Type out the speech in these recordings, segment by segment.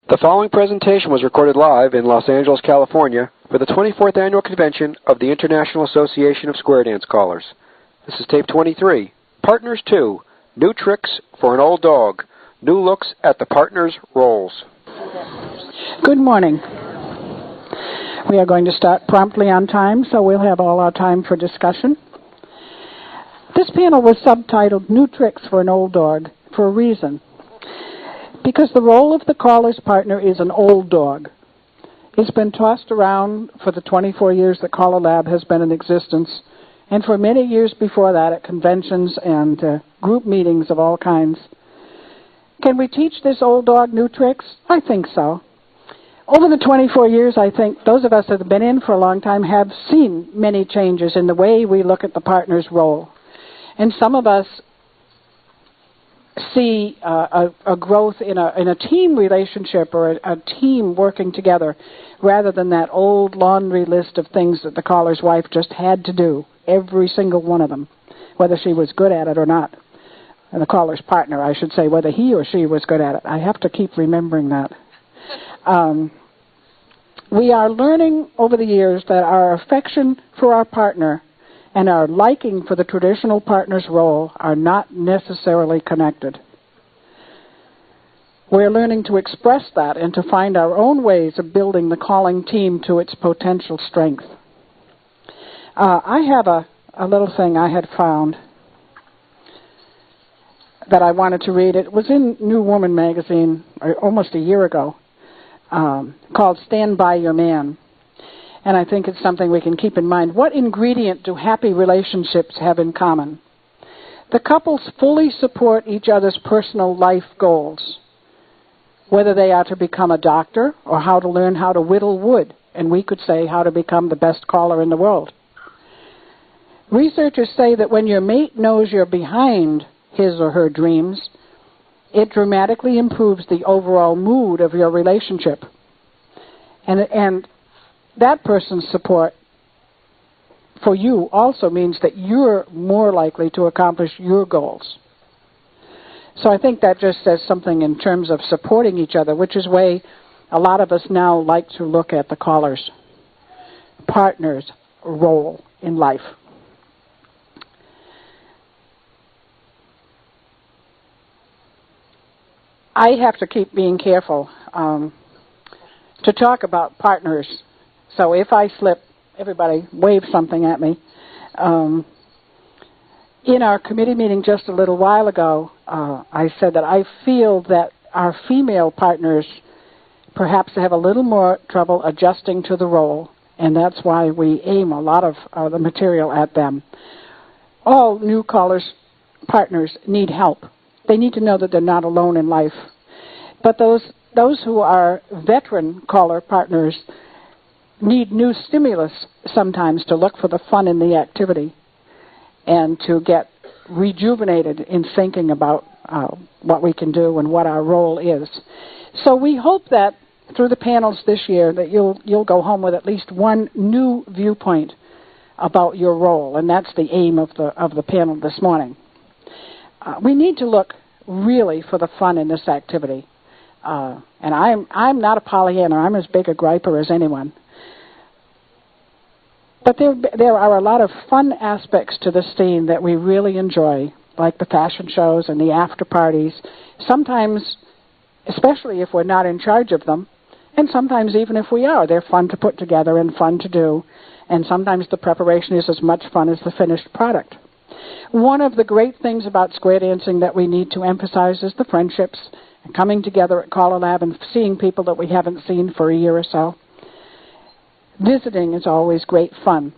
The following presentation was recorded live in Los Angeles, California for the 24th Annual Convention of the International Association of Square Dance Callers. This is tape 23, Partners 2, New Tricks for an Old Dog, New Looks at the Partners' Roles. Good morning. We are going to start promptly on time, so we'll have all our time for discussion. This panel was subtitled New Tricks for an Old Dog for a reason. Because the role of the caller's partner is an old dog. It's been tossed around for the 24 years that CALLERLAB has been in existence, and for many years before that at conventions and group meetings of all kinds. Can we teach this old dog new tricks? I think so. Over the 24 years, I think those of us that have been in for a long time have seen many changes in the way we look at the partner's role. And some of us see a growth in a team relationship or a team working together rather than that old laundry list of things that the caller's wife just had to do, every single one of them, whether she was good at it or not. And the caller's partner, I should say, whether he or she was good at it. I have to keep remembering that. We are learning over the years that our affection for our partner and our liking for the traditional partner's role are not necessarily connected. We're learning to express that and to find our own ways of building the calling team to its potential strength. I have a little thing I had found that I wanted to read. It was in New Woman magazine almost a year ago, called Stand By Your Man. And I think it's something we can keep in mind. What ingredient do happy relationships have in common? The couples fully support each other's personal life goals, whether they are to become a doctor or how to learn how to whittle wood, and we could say how to become the best caller in the world. Researchers say that when your mate knows you're behind his or her dreams, it dramatically improves the overall mood of your relationship. And that person's support for you also means that you're more likely to accomplish your goals. So I think that just says something in terms of supporting each other, which is way a lot of us now like to look at the caller's partner's role in life. I have to keep being careful to talk about partners. So if I slip, everybody wave something at me. In our committee meeting just a little while ago, I said that I feel that our female partners perhaps have a little more trouble adjusting to the role, and that's why we aim a lot of the material at them. All new callers' partners need help. They need to know that they're not alone in life. But those who are veteran caller partners need new stimulus sometimes to look for the fun in the activity and to get rejuvenated in thinking about what we can do and what our role is. So we hope that through the panels this year that you'll go home with at least one new viewpoint about your role, and that's the aim of the panel this morning. We need to look really for the fun in this activity. And I'm not a Pollyanna. I'm as big a griper as anyone. But there are a lot of fun aspects to this theme that we really enjoy, like the fashion shows and the after parties, sometimes, especially if we're not in charge of them, and sometimes even if we are. They're fun to put together and fun to do, and sometimes the preparation is as much fun as the finished product. One of the great things about square dancing that we need to emphasize is the friendships, and coming together at CALLERLAB and seeing people that we haven't seen for a year or so. Visiting is always great fun.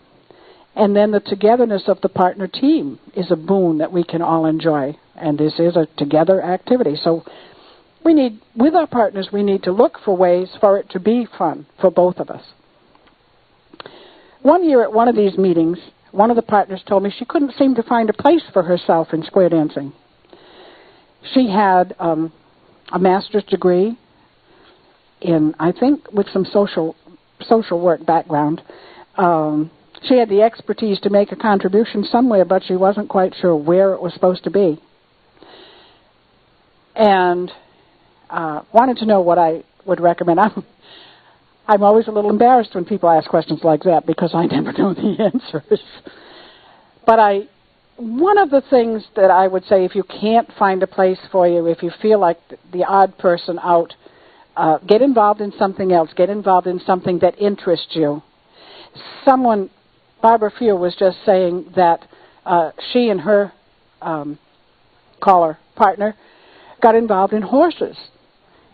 And then the togetherness of the partner team is a boon that we can all enjoy. And this is a together activity. So with our partners, we need to look for ways for it to be fun for both of us. One year at one of these meetings, one of the partners told me she couldn't seem to find a place for herself in square dancing. She had a master's degree in, I think, with some social work background. She had the expertise to make a contribution somewhere, but she wasn't quite sure where it was supposed to be. And wanted to know what I would recommend. I'm always a little embarrassed when people ask questions like that because I never know the answers. But one of the things that I would say, if you can't find a place for you, if you feel like the odd person out, get involved in something else. Get involved in something that interests you. Barbara Fear was just saying that she and her caller partner got involved in horses.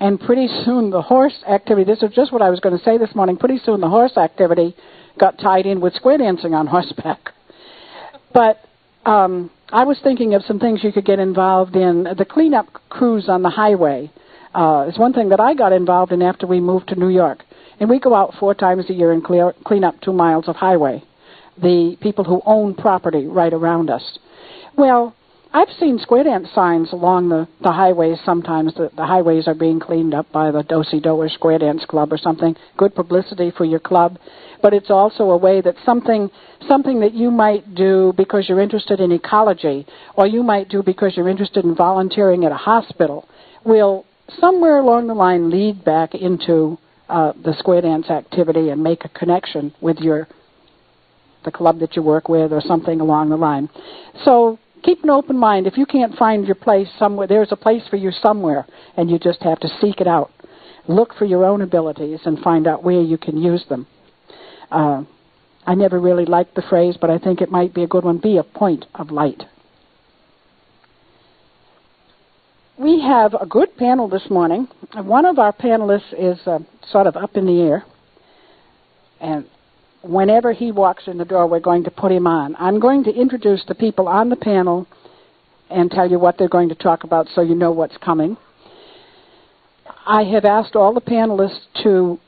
And pretty soon the horse activity, this is just what I was going to say this morning, pretty soon the horse activity got tied in with square dancing on horseback. But I was thinking of some things you could get involved in. The cleanup crews on the highway is one thing that I got involved in after we moved to New York. And we go out 4 times a year and clean up 2 miles of highway, the people who own property right around us. Well, I've seen square dance signs along the highways sometimes. The highways are being cleaned up by the Do-Si-Do or Square Dance Club or something. Good publicity for your club. But it's also a way that something that you might do because you're interested in ecology, or you might do because you're interested in volunteering at a hospital, will somewhere along the line lead back into the square dance activity and make a connection with the club that you work with or something along the line. So keep an open mind. If you can't find your place somewhere, there's a place for you somewhere, and you just have to seek it out. Look for your own abilities and find out where you can use them. I never really liked the phrase, but I think it might be a good one. Be a point of light. We have a good panel this morning. One of our panelists is sort of up in the air, and whenever he walks in the door, we're going to put him on. I'm going to introduce the people on the panel and tell you what they're going to talk about so you know what's coming. I have asked all the panelists to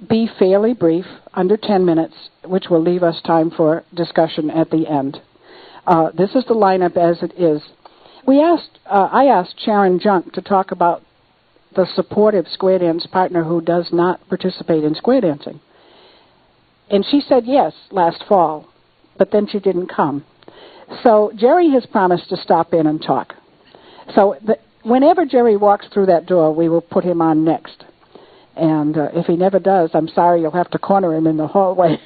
be fairly brief, under 10 minutes, which will leave us time for discussion at the end. This is the lineup as it is. I asked Sharon Junk to talk about the supportive square dance partner who does not participate in square dancing. And she said yes last fall, but then she didn't come. So Jerry has promised to stop in and talk. So whenever Jerry walks through that door, we will put him on next. And if he never does, I'm sorry, you'll have to corner him in the hallway.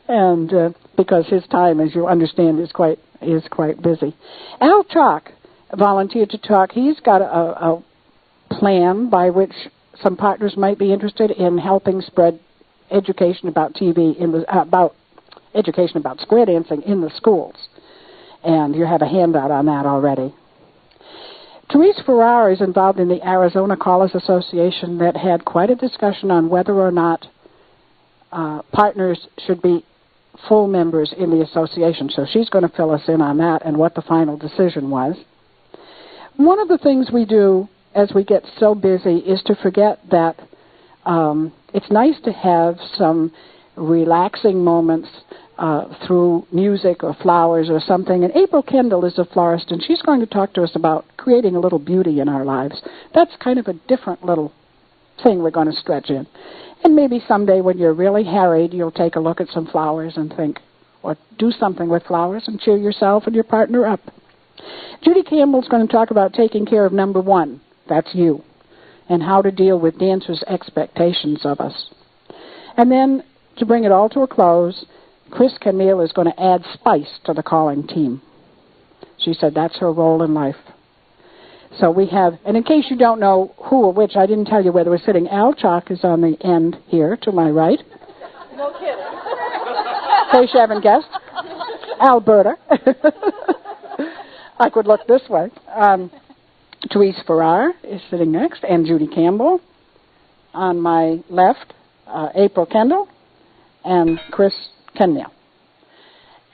And because his time, as you understand, is quite busy. Al Chock volunteered to talk. He's got a plan by which some partners might be interested in helping spread education about education about square dancing in the schools. And you have a handout on that already. Terese Farrar is involved in the Arizona Callers Association that had quite a discussion on whether or not partners should be full members in the association. So she's going to fill us in on that and what the final decision was. One of the things we do as we get so busy is to forget that it's nice to have some relaxing moments through music or flowers or something. And April Kendall is a florist, and she's going to talk to us about creating a little beauty in our lives. That's kind of a different little thing we're going to stretch in. And maybe someday when you're really harried, you'll take a look at some flowers and think, or do something with flowers and cheer yourself and your partner up. Judy Campbell's going to talk about taking care of number one. That's you. And how to deal with dancers' expectations of us. And then, to bring it all to a close, Kenmille is going to add spice to the calling team. She said that's her role in life. So we have, and in case you don't know who or which, I didn't tell you where they were sitting. Al Chock is on the end here to my right. No kidding. In case you haven't guessed. Alberta. I could look this way. Terese Farrar is sitting next, and Judy Campbell. On my left, April Kendall, and Kenmille.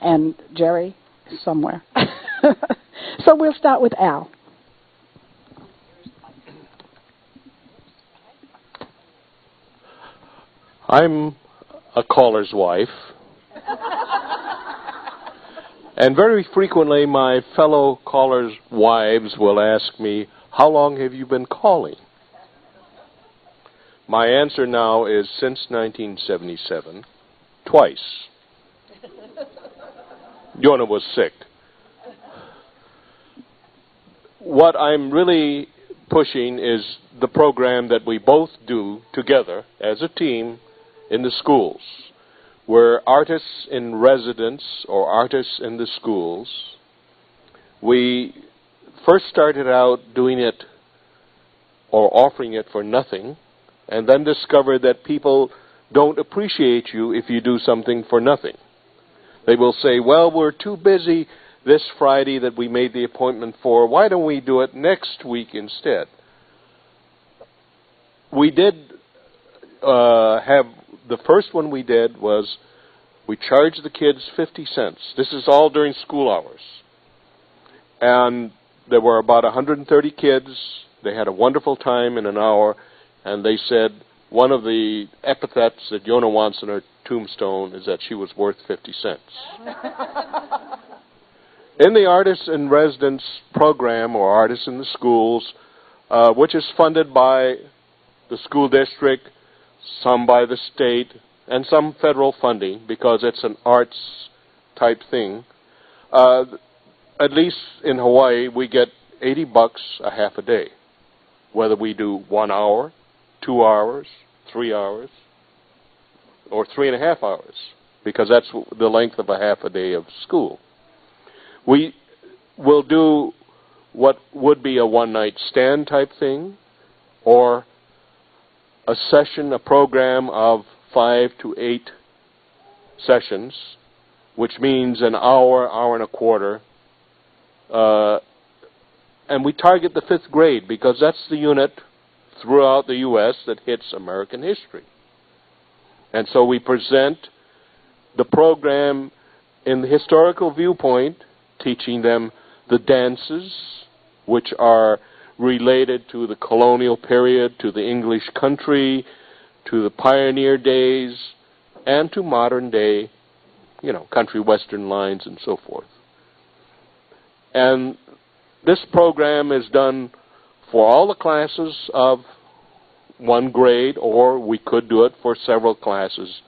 And Jerry is somewhere. So we'll start with Al. I'm a caller's wife. And very frequently my fellow callers' wives will ask me, how long have you been calling? My answer now is since 1977, twice. Yona was sick. What I'm really pushing is the program that we both do together as a team in the schools. We're artists in residence or artists in the schools. We first started out doing it or offering it for nothing, and then discovered that people don't appreciate you if you do something for nothing. They will say, well, we're too busy this Friday that we made the appointment for. Why don't we do it next week instead? We did have, the first one we did was we charged the kids 50 cents. This is all during school hours. And there were about 130 kids. They had a wonderful time in an hour, and they said one of the epithets that Yona wants on her tombstone is that she was worth 50 cents. In the Artists in Residence program, or Artists in the Schools, which is funded by the school district, some by the state, and some federal funding, because it's an arts type thing, at least in Hawaii, we get $80 a half a day, whether we do 1 hour, 2 hours, 3 hours, or 3.5 hours, because that's the length of a half a day of school. We will do what would be a one-night stand type thing, or a session, a program of 5 to 8 sessions, which means an hour, hour and a quarter. And we target the 5th grade because that's the unit throughout the U.S. that hits American history. And so we present the program in the historical viewpoint, teaching them the dances, which are related to the colonial period, to the English country, to the pioneer days, and to modern day, country western lines and so forth. And this program is done for all the classes of 1 grade, or we could do it for several classes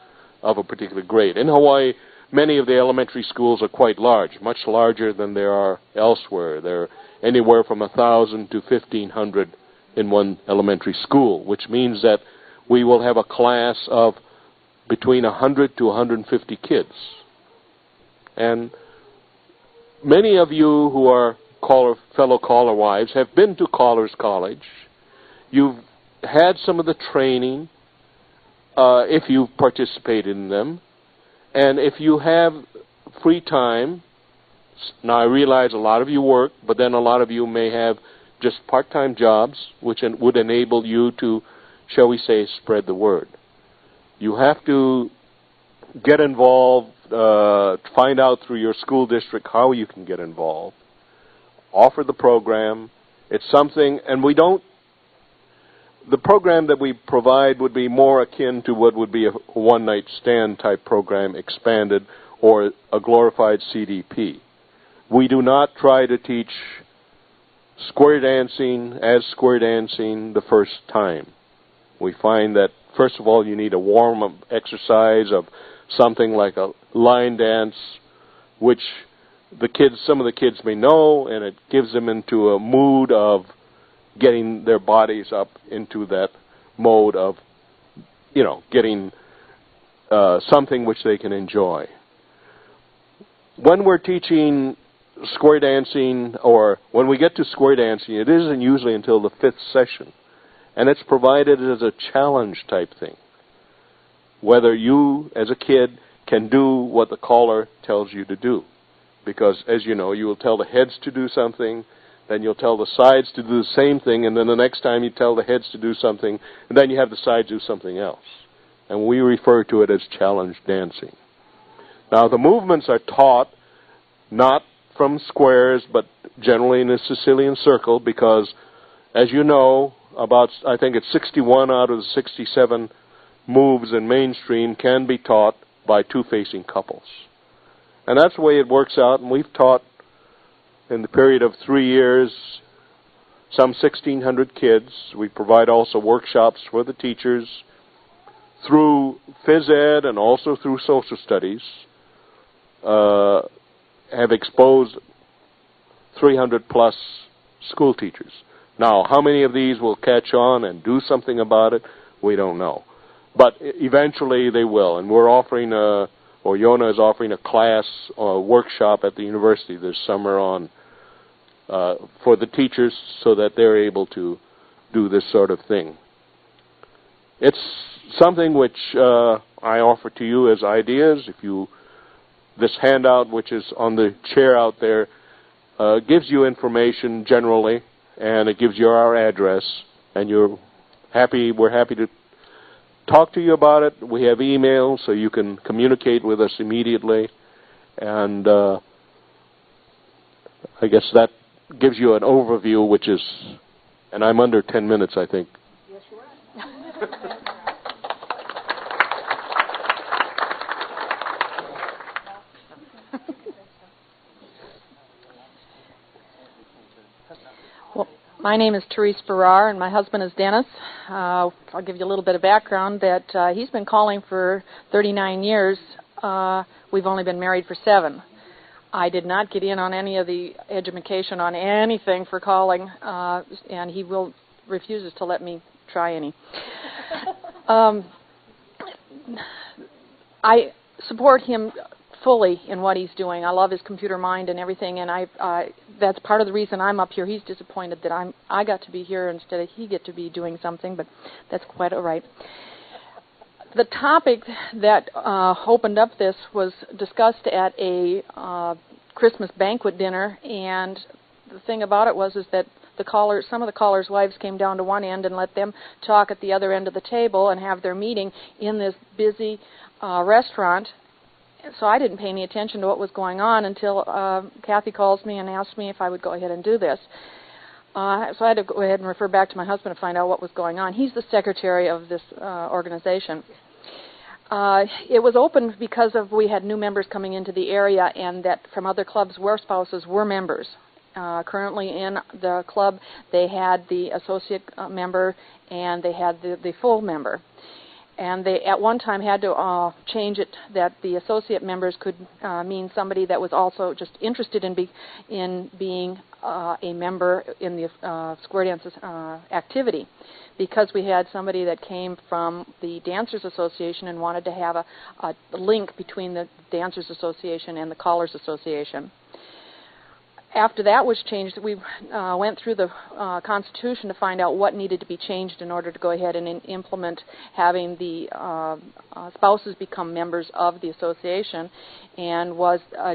of a particular grade. In Hawaii, many of the elementary schools are quite large, much larger than there are elsewhere. They're anywhere from 1,000 to 1,500 in one elementary school, which means that we will have a class of between 100 to 150 kids. And many of you who are fellow caller wives have been to Callers College. You've had some of the training, if you've participated in them. And if you have free time, now I realize a lot of you work, but then a lot of you may have just part-time jobs, which would enable you to, shall we say, spread the word. You have to get involved, find out through your school district how you can get involved, offer the program. It's something, and the program that we provide would be more akin to what would be a one-night stand type program expanded, or a glorified CDP. We do not try to teach square dancing as square dancing the first time. We find that, first of all, you need a warm-up exercise of something like a line dance, which some of the kids may know, and it gives them into a mood of getting their bodies up into that mode of, getting something which they can enjoy. When we're teaching square dancing, or when we get to square dancing, it isn't usually until the 5th session. And it's provided as a challenge type thing. Whether you, as a kid, can do what the caller tells you to do. Because, as you know, you will tell the heads to do something, then you'll tell the sides to do the same thing, and then the next time you tell the heads to do something, and then you have the sides do something else. And we refer to it as challenge dancing. Now, the movements are taught not from squares, but generally in a Sicilian circle, because, as you know, I think it's 61 out of the 67 moves in mainstream can be taught by two-facing couples. And that's the way it works out, and we've taught in the period of 3 years some 1,600 kids. We provide also workshops for the teachers through phys ed and also through social studies. Have exposed 300 plus school teachers. Now, how many of these will catch on and do something about it, we don't know. But eventually they will, and we're offering or Yona is offering a class or a workshop at the university this summer on for the teachers so that they're able to do this sort of thing. It's something which I offer to you as ideas. This handout, which is on the chair out there, gives you information generally, and it gives you our address, and we're happy to talk to you about it. We have email, so you can communicate with us immediately, and I guess that gives you an overview, and I'm under 10 minutes, I think. Yes, you are. Well, my name is Terese Farrar, and my husband is Dennis. I'll give you a little bit of background that he's been calling for 39 years. We've only been married for 7. I did not get in on any of the education on anything for calling, and he refuses to let me try any. I support him fully in what he's doing. I love his computer mind and everything, and that's part of the reason I'm up here. He's disappointed that I got to be here instead of he get to be doing something, but that's quite all right. The topic that opened up this was discussed at a Christmas banquet dinner, and the thing about it was that some of the callers' wives came down to one end and let them talk at the other end of the table and have their meeting in this busy restaurant. So I didn't pay any attention to what was going on until Cathie calls me and asks me if I would go ahead and do this. So I had to go ahead and refer back to my husband to find out what was going on. He's the secretary of this organization. It was opened because we had new members coming into the area, and that from other clubs where spouses were members. Currently in the club, they had the associate member and they had the full member. And they at one time had to change it that the associate members could mean somebody that was also just interested in being a member in the square dance activity, because we had somebody that came from the Dancers Association and wanted to have a link between the Dancers Association and the Callers Association. After that was changed, we went through the Constitution to find out what needed to be changed in order to go ahead and implement having the spouses become members of the association, and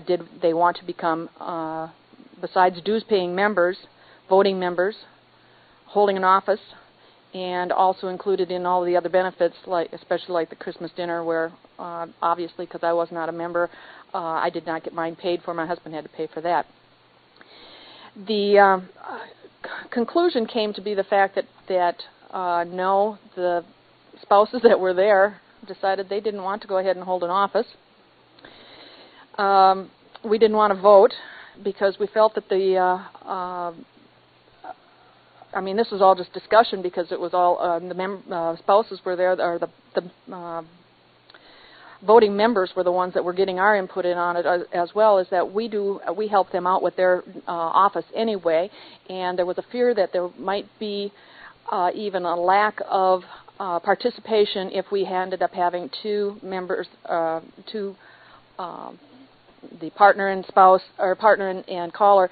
did they want to become, besides dues-paying members, voting members, holding an office, and also included in all the other benefits, especially like the Christmas dinner, where obviously, because I was not a member, I did not get mine paid for. My husband had to pay for that. The conclusion came to be the fact that no, the spouses that were there decided they didn't want to go ahead and hold an office. We didn't want to vote because we felt that this was all just discussion, because it was all the spouses were there, or the voting members were the ones that were getting our input in on it, as well as that we help them out with their office anyway, and there was a fear that there might be even a lack of participation if we ended up having 2 members, the partner and spouse, or partner and caller,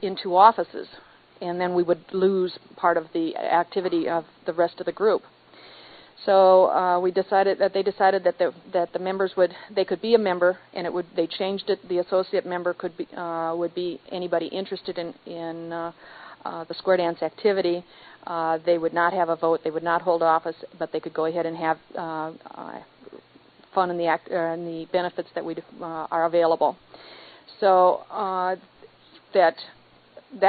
in 2 offices, and then we would lose part of the activity of the rest of the group. So they decided that the members could be a member, and they changed it. The associate member would be anybody interested in the square dance activity. They would not have a vote. They would not hold office, but they could go ahead and have fun in the benefits that are available. So that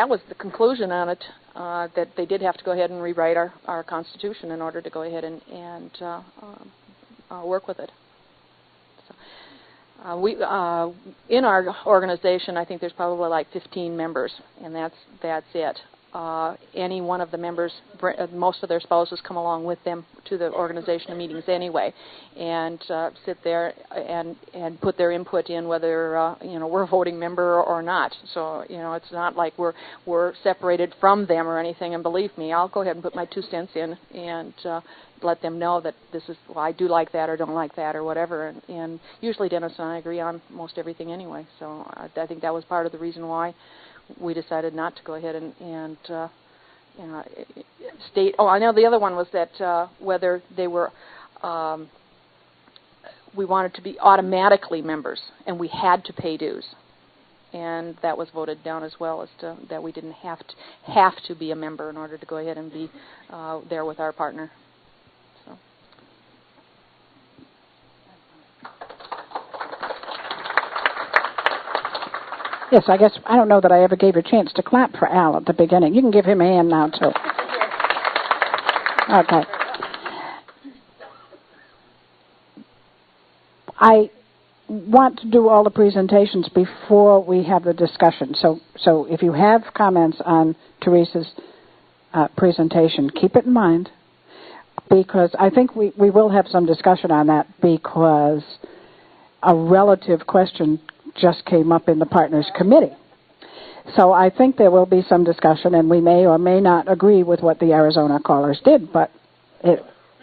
was the conclusion on it. That they did have to go ahead and rewrite our Constitution in order to go ahead and work with it. So, in our organization, I think there's probably like 15 members, and that's it. any one of the members, most of their spouses come along with them to the organizational meetings anyway, and sit there and put their input in, whether we're a voting member or not. So it's not like we're separated from them or anything. And believe me, I'll go ahead and put my 2 cents in and let them know that this is, well, I do like that or don't like that or whatever. And usually Dennis and I agree on most everything anyway. So I think that was part of the reason why we decided not to go ahead and state. Oh, I know the other one was that whether they were, we wanted to be automatically members, and we had to pay dues, and that was voted down as well, as to that we didn't have to be a member in order to go ahead and be there with our partner. So. Yes, I guess, I don't know that I ever gave you a chance to clap for Al at the beginning. You can give him a hand now, too. Okay. I want to do all the presentations before we have the discussion. So if you have comments on Terese's presentation, keep it in mind, because I think we will have some discussion on that, because a relative question just came up in the Partners Committee. So I think there will be some discussion, and we may or may not agree with what the Arizona callers did, but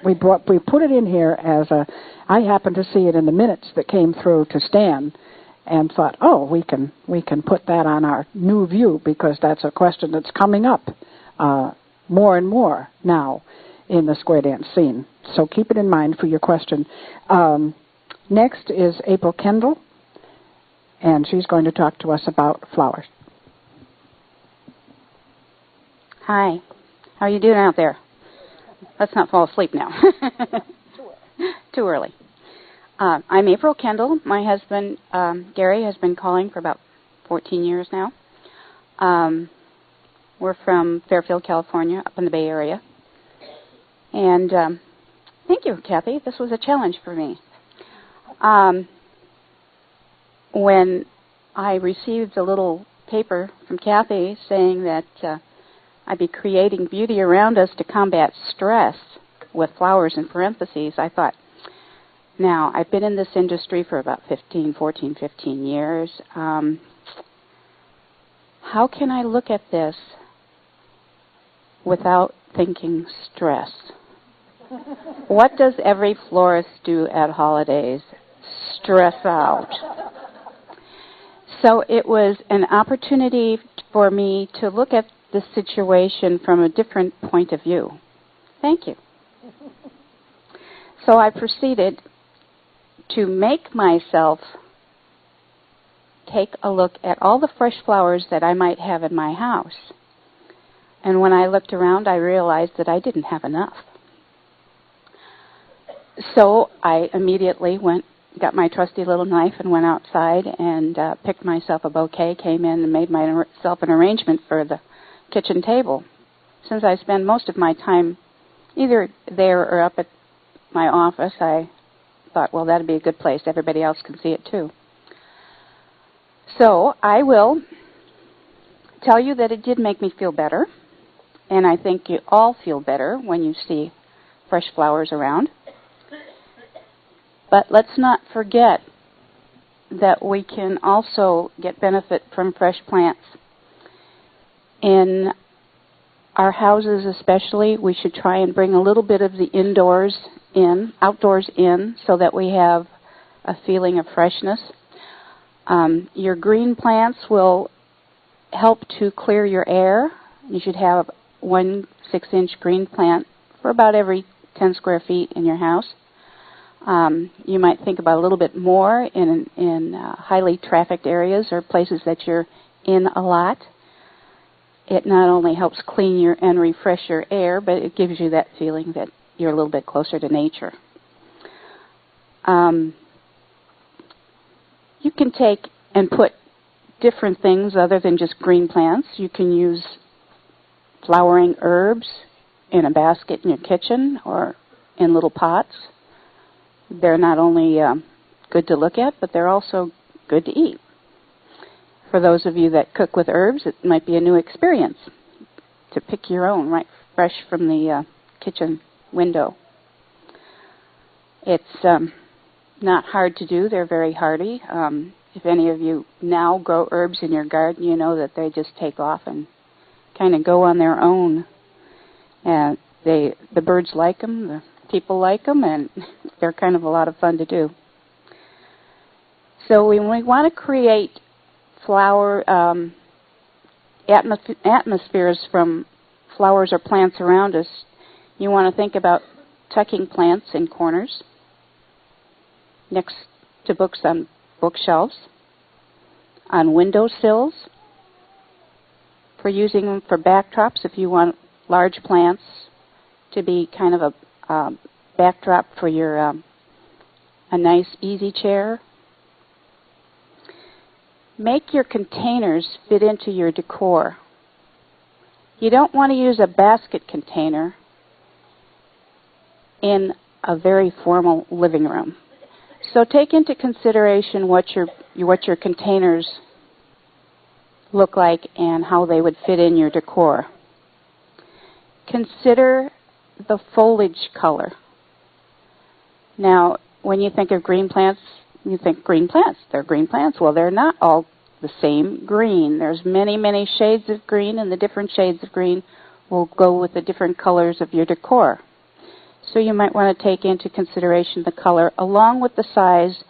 we put it in here as I happened to see it in the minutes that came through to Stan, and thought, oh, we can put that on our new view, because that's a question that's coming up more and more now in the square dance scene. So keep it in mind for your question. Next is April Kendall, and she's going to talk to us about flowers. Hi. How are you doing out there? Let's not fall asleep now. Too early. I'm April Kendall. My husband, Gary, has been calling for about 14 years now. We're from Fairfield, California, up in the Bay Area. And thank you, Cathie. This was a challenge for me. When I received a little paper from Cathie saying that I'd be creating beauty around us to combat stress with flowers in parentheses, I thought, now, I've been in this industry for about 15 years. How can I look at this without thinking stress? What does every florist do at holidays? Stress out. So it was an opportunity for me to look at the situation from a different point of view. Thank you. So I proceeded to make myself take a look at all the fresh flowers that I might have in my house. And when I looked around, I realized that I didn't have enough. So I immediately got my trusty little knife and went outside and picked myself a bouquet, came in and made myself an arrangement for the kitchen table. Since I spend most of my time either there or up at my office, I thought, well, that'd be a good place. Everybody else can see it too. So I will tell you that it did make me feel better, and I think you all feel better when you see fresh flowers around. But let's not forget that we can also get benefit from fresh plants. In our houses especially, we should try and bring a little bit of the outdoors in, so that we have a feeling of freshness. Your green plants will help to clear your air. You should have 1 6-inch green plant for about every 10 square feet in your house. You might think about a little bit more in highly trafficked areas or places that you're in a lot. It not only helps clean and refresh your air, but it gives you that feeling that you're a little bit closer to nature. You can take and put different things other than just green plants. You can use flowering herbs in a basket in your kitchen or in little pots. They're not only good to look at, but they're also good to eat. For those of you that cook with herbs, it might be a new experience. to pick your own right fresh from the kitchen window. It's not hard to do. They're very hardy. If any of you now grow herbs in your garden, you know that they just take off and kind of go on their own. And the birds like them, the people like them, and they're kind of a lot of fun to do. So when we want to create flower atmospheres from flowers or plants around us, you want to think about tucking plants in corners, next to books on bookshelves, on windowsills, for using them for backdrops if you want large plants to be kind of a backdrop for your a nice easy chair. Make your containers fit into your decor. You don't want to use a basket container in a very formal living room. So take into consideration what your containers look like and how they would fit in your decor. Consider the foliage color. Now, when you think of green plants, you think green plants. They're green plants. Well, they're not all the same green. There's many, many shades of green, and the different shades of green will go with the different colors of your decor. So you might want to take into consideration the color along with the size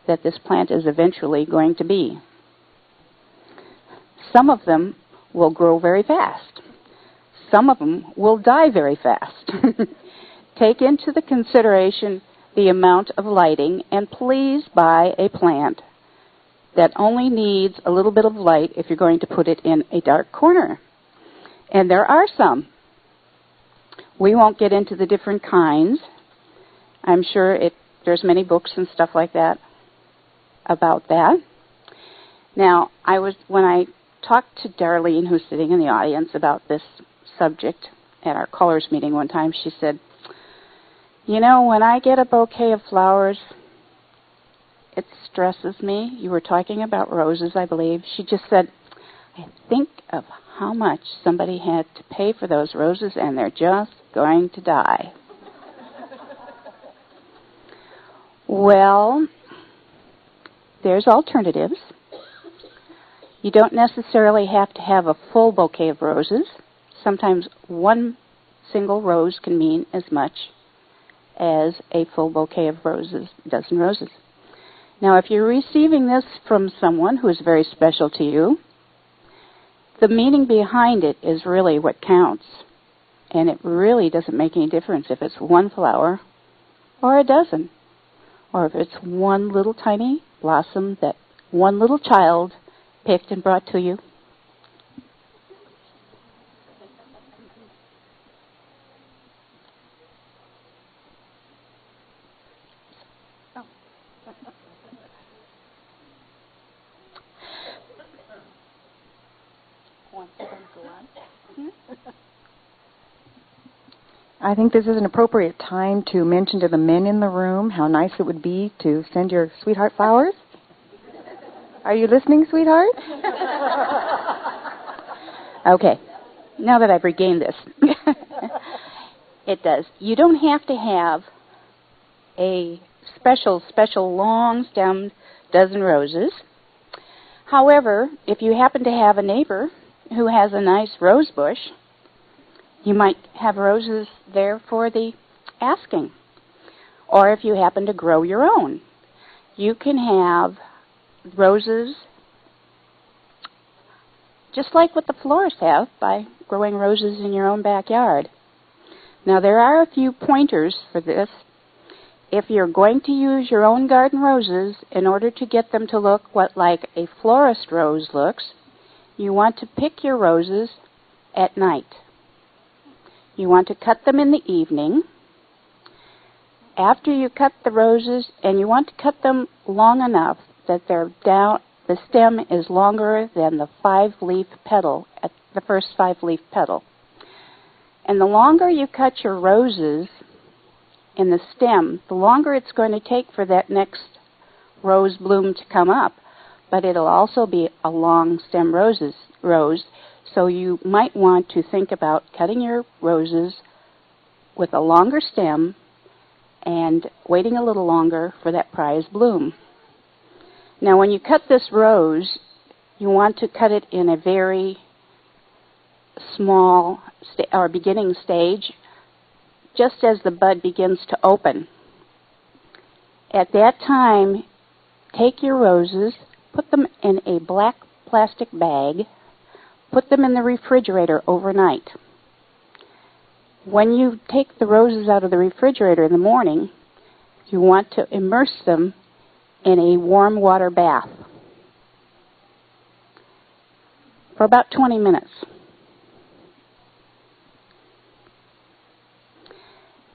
that this plant is eventually going to be. Some of them will grow very fast. Some of them will die very fast. Take into the consideration the amount of lighting, and please buy a plant that only needs a little bit of light if you're going to put it in a dark corner. And there are some. We won't get into the different kinds. I'm sure there's many books and stuff like that about that. Now, when I talked to Darlene, who's sitting in the audience, about this subject at our colors meeting one time, she said, "You know, when I get a bouquet of flowers, it stresses me." You were talking about roses, I believe. She just said, "I think of how much somebody had to pay for those roses, and they're just going to die." Well, there's alternatives. You don't necessarily have to have a full bouquet of roses. Sometimes one single rose can mean as much as a full bouquet of roses, a dozen roses. Now, if you're receiving this from someone who is very special to you, the meaning behind it is really what counts. And it really doesn't make any difference if it's one flower or a dozen, or if it's one little tiny blossom that one little child picked and brought to you. I think this is an appropriate time to mention to the men in the room how nice it would be to send your sweetheart flowers. Are you listening, sweetheart? Okay, now that I've regained this. It does. You don't have to have a special long-stemmed dozen roses. However, if you happen to have a neighbor who has a nice rose bush, you might have roses there for the asking. Or if you happen to grow your own, you can have roses just like what the florists have by growing roses in your own backyard. Now, there are a few pointers for this. If you're going to use your own garden roses, in order to get them to look like a florist rose looks, you want to pick your roses at night. You want to cut them in the evening. After you cut the roses, and you want to cut them long enough that the stem is longer than the 5-leaf petal, at the first 5-leaf petal. And the longer you cut your roses in the stem, the longer it's going to take for that next rose bloom to come up. But it'll also be a long stem rose, So you might want to think about cutting your roses with a longer stem and waiting a little longer for that prize bloom. Now when you cut this rose, you want to cut it in a very small or beginning stage, just as the bud begins to open. At that time, take your roses, put them in a black plastic bag, put them in the refrigerator overnight. When you take the roses out of the refrigerator in the morning, you want to immerse them in a warm water bath for about 20 minutes.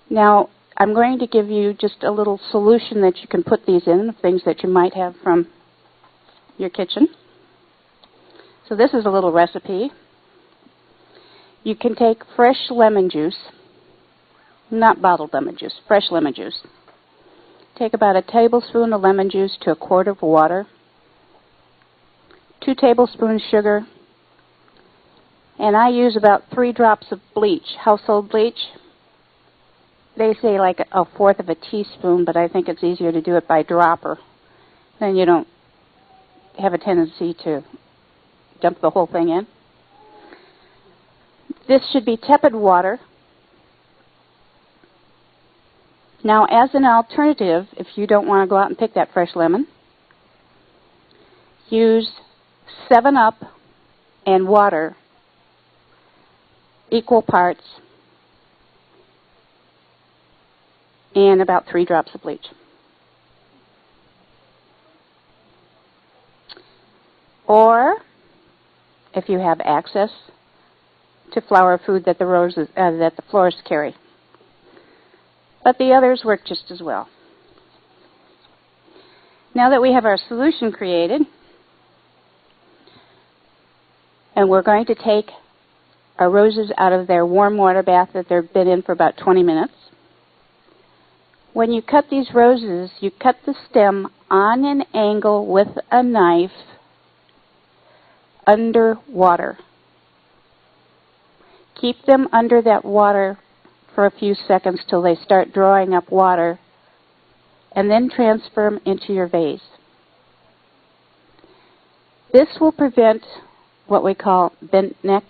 Now, I'm going to give you just a little solution that you can put these in, things that you might have from your kitchen. So this is a little recipe. You can take fresh lemon juice, not bottled lemon juice, fresh lemon juice. Take about a tablespoon of lemon juice to a quart of water, 2 tablespoons sugar, and I use about 3 drops of bleach, household bleach. They say like 1/4 of a teaspoon, but I think it's easier to do it by dropper. Then you don't have a tendency to dump the whole thing in. This should be tepid water. Now, as an alternative, if you don't want to go out and pick that fresh lemon, use 7-Up and water, equal parts, and about 3 drops of bleach. Or, if you have access to flower food that the florists carry. But the others work just as well. Now that we have our solution created, and we're going to take our roses out of their warm water bath that they've been in for about 20 minutes. When you cut these roses, you cut the stem on an angle with a knife under water. Keep them under that water for a few seconds till they start drawing up water, and then transfer them into your vase. This will prevent what we call bent neck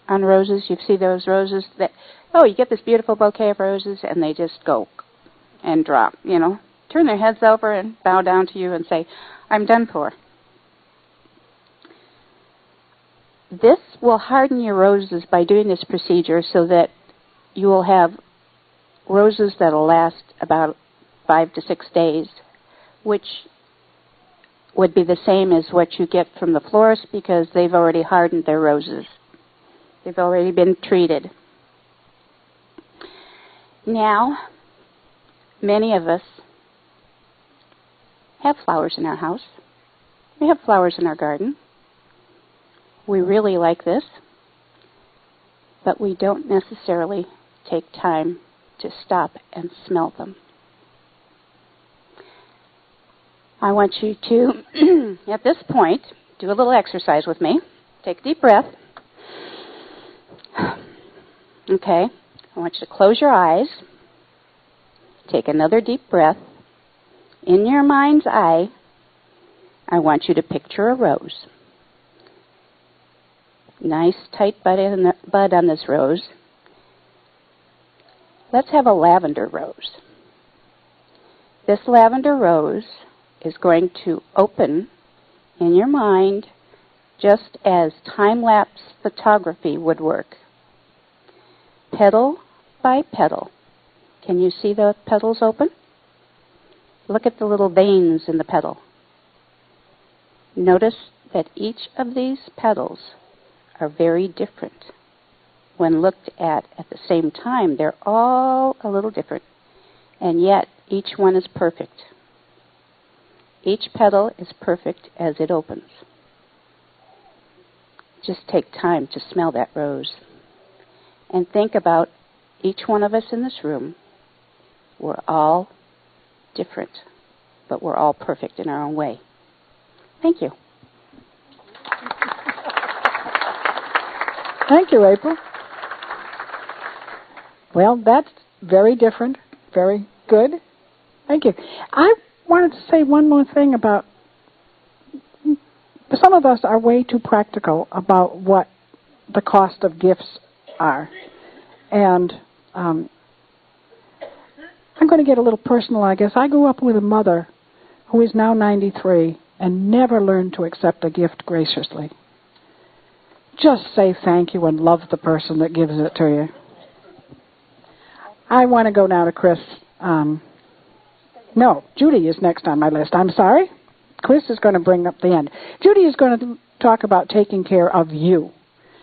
on roses. You see those roses that, you get this beautiful bouquet of roses and they just go and drop, turn their heads over and bow down to you and say, I'm done for. This will harden your roses by doing this procedure so that you will have roses that will last about 5 to 6 days, which would be the same as what you get from the florist because they've already hardened their roses. They've already been treated. Now, many of us have flowers in our house. We have flowers in our garden. We really like this, but we don't necessarily take time to stop and smell them. I want you to, at this point, do a little exercise with me. Take a deep breath. Okay, I want you to close your eyes. Take another deep breath. In your mind's eye, I want you to picture a rose. Nice tight bud on this rose. Let's have a lavender rose. This lavender rose is going to open in your mind just as time-lapse photography would work. Petal by petal. Can you see the petals open? Look at the little veins in the petal. Notice that each of these petals are very different. When looked at the same time, they're all a little different, and yet each one is perfect. Each petal is perfect as it opens. Just take time to smell that rose and think about each one of us in this room. We're all different, but we're all perfect in our own way. Thank you. Thank you, April. Well, that's very different. Very good. Thank you. I wanted to say one more thing about some of us are way too practical about what the cost of gifts are. And I'm going to get a little personal, I guess. I grew up with a mother who is now 93 and never learned to accept a gift graciously. Just say thank you and love the person that gives it to you. I want to go now to Chris. No, Judy is next on my list. I'm sorry. Chris is going to bring up the end. Judy is going to talk about taking care of you.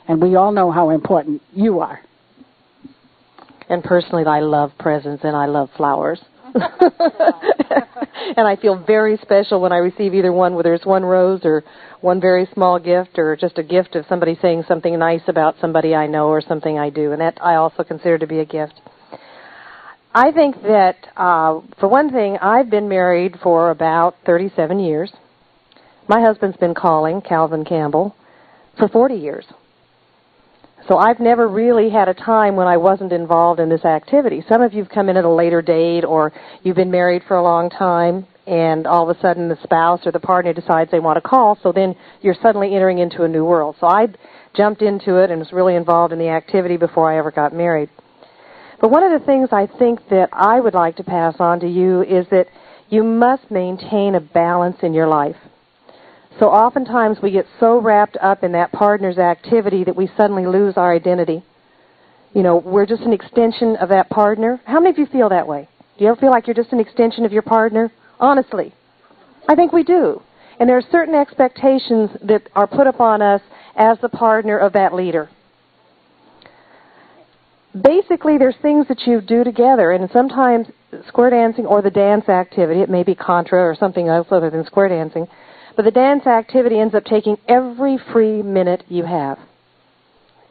And we all know how important you are. And personally, I love presents and I love flowers. And I feel very special when I receive either one, whether it's one rose or one very small gift or just a gift of somebody saying something nice about somebody I know or something I do. And that I also consider to be a gift. I think that, for one thing, I've been married for about 37 years. My husband's been calling, Calvin Campbell, for 40 years. So I've never really had a time when I wasn't involved in this activity. Some of you have come in at a later date, or you've been married for a long time, and all of a sudden the spouse or the partner decides they want to call, so then you're suddenly entering into a new world. So I jumped into it and was really involved in the activity before I ever got married. But one of the things I think that I would like to pass on to you is that you must maintain a balance in your life. So oftentimes we get so wrapped up in that partner's activity that we suddenly lose our identity. You know, we're just an extension of that partner. How many of you feel that way? Do you ever feel like you're just an extension of your partner? Honestly, I think we do. And there are certain expectations that are put upon us as the partner of that leader. Basically, there's things that you do together, and sometimes square dancing or the dance activity, it may be contra or something else other than square dancing, but the dance activity ends up taking every free minute you have.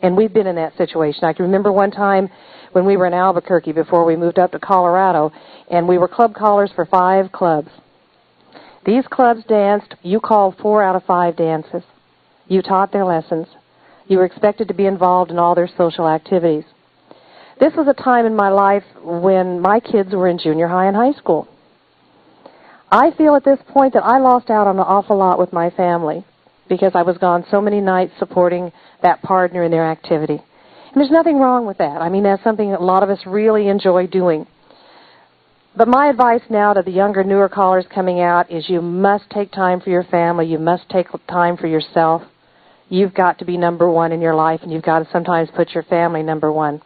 And we've been in that situation. I can remember one time when we were in Albuquerque before we moved up to Colorado, and we were club callers for 5 clubs. These clubs danced. You called 4 out of 5 dances. You taught their lessons. You were expected to be involved in all their social activities. This was a time in my life when my kids were in junior high and high school. I feel at this point that I lost out on an awful lot with my family because I was gone so many nights supporting that partner in their activity. And there's nothing wrong with that. I mean, that's something that a lot of us really enjoy doing. But my advice now to the younger, newer callers coming out is you must take time for your family. You must take time for yourself. You've got to be number one in your life, and you've got to sometimes put your family number one.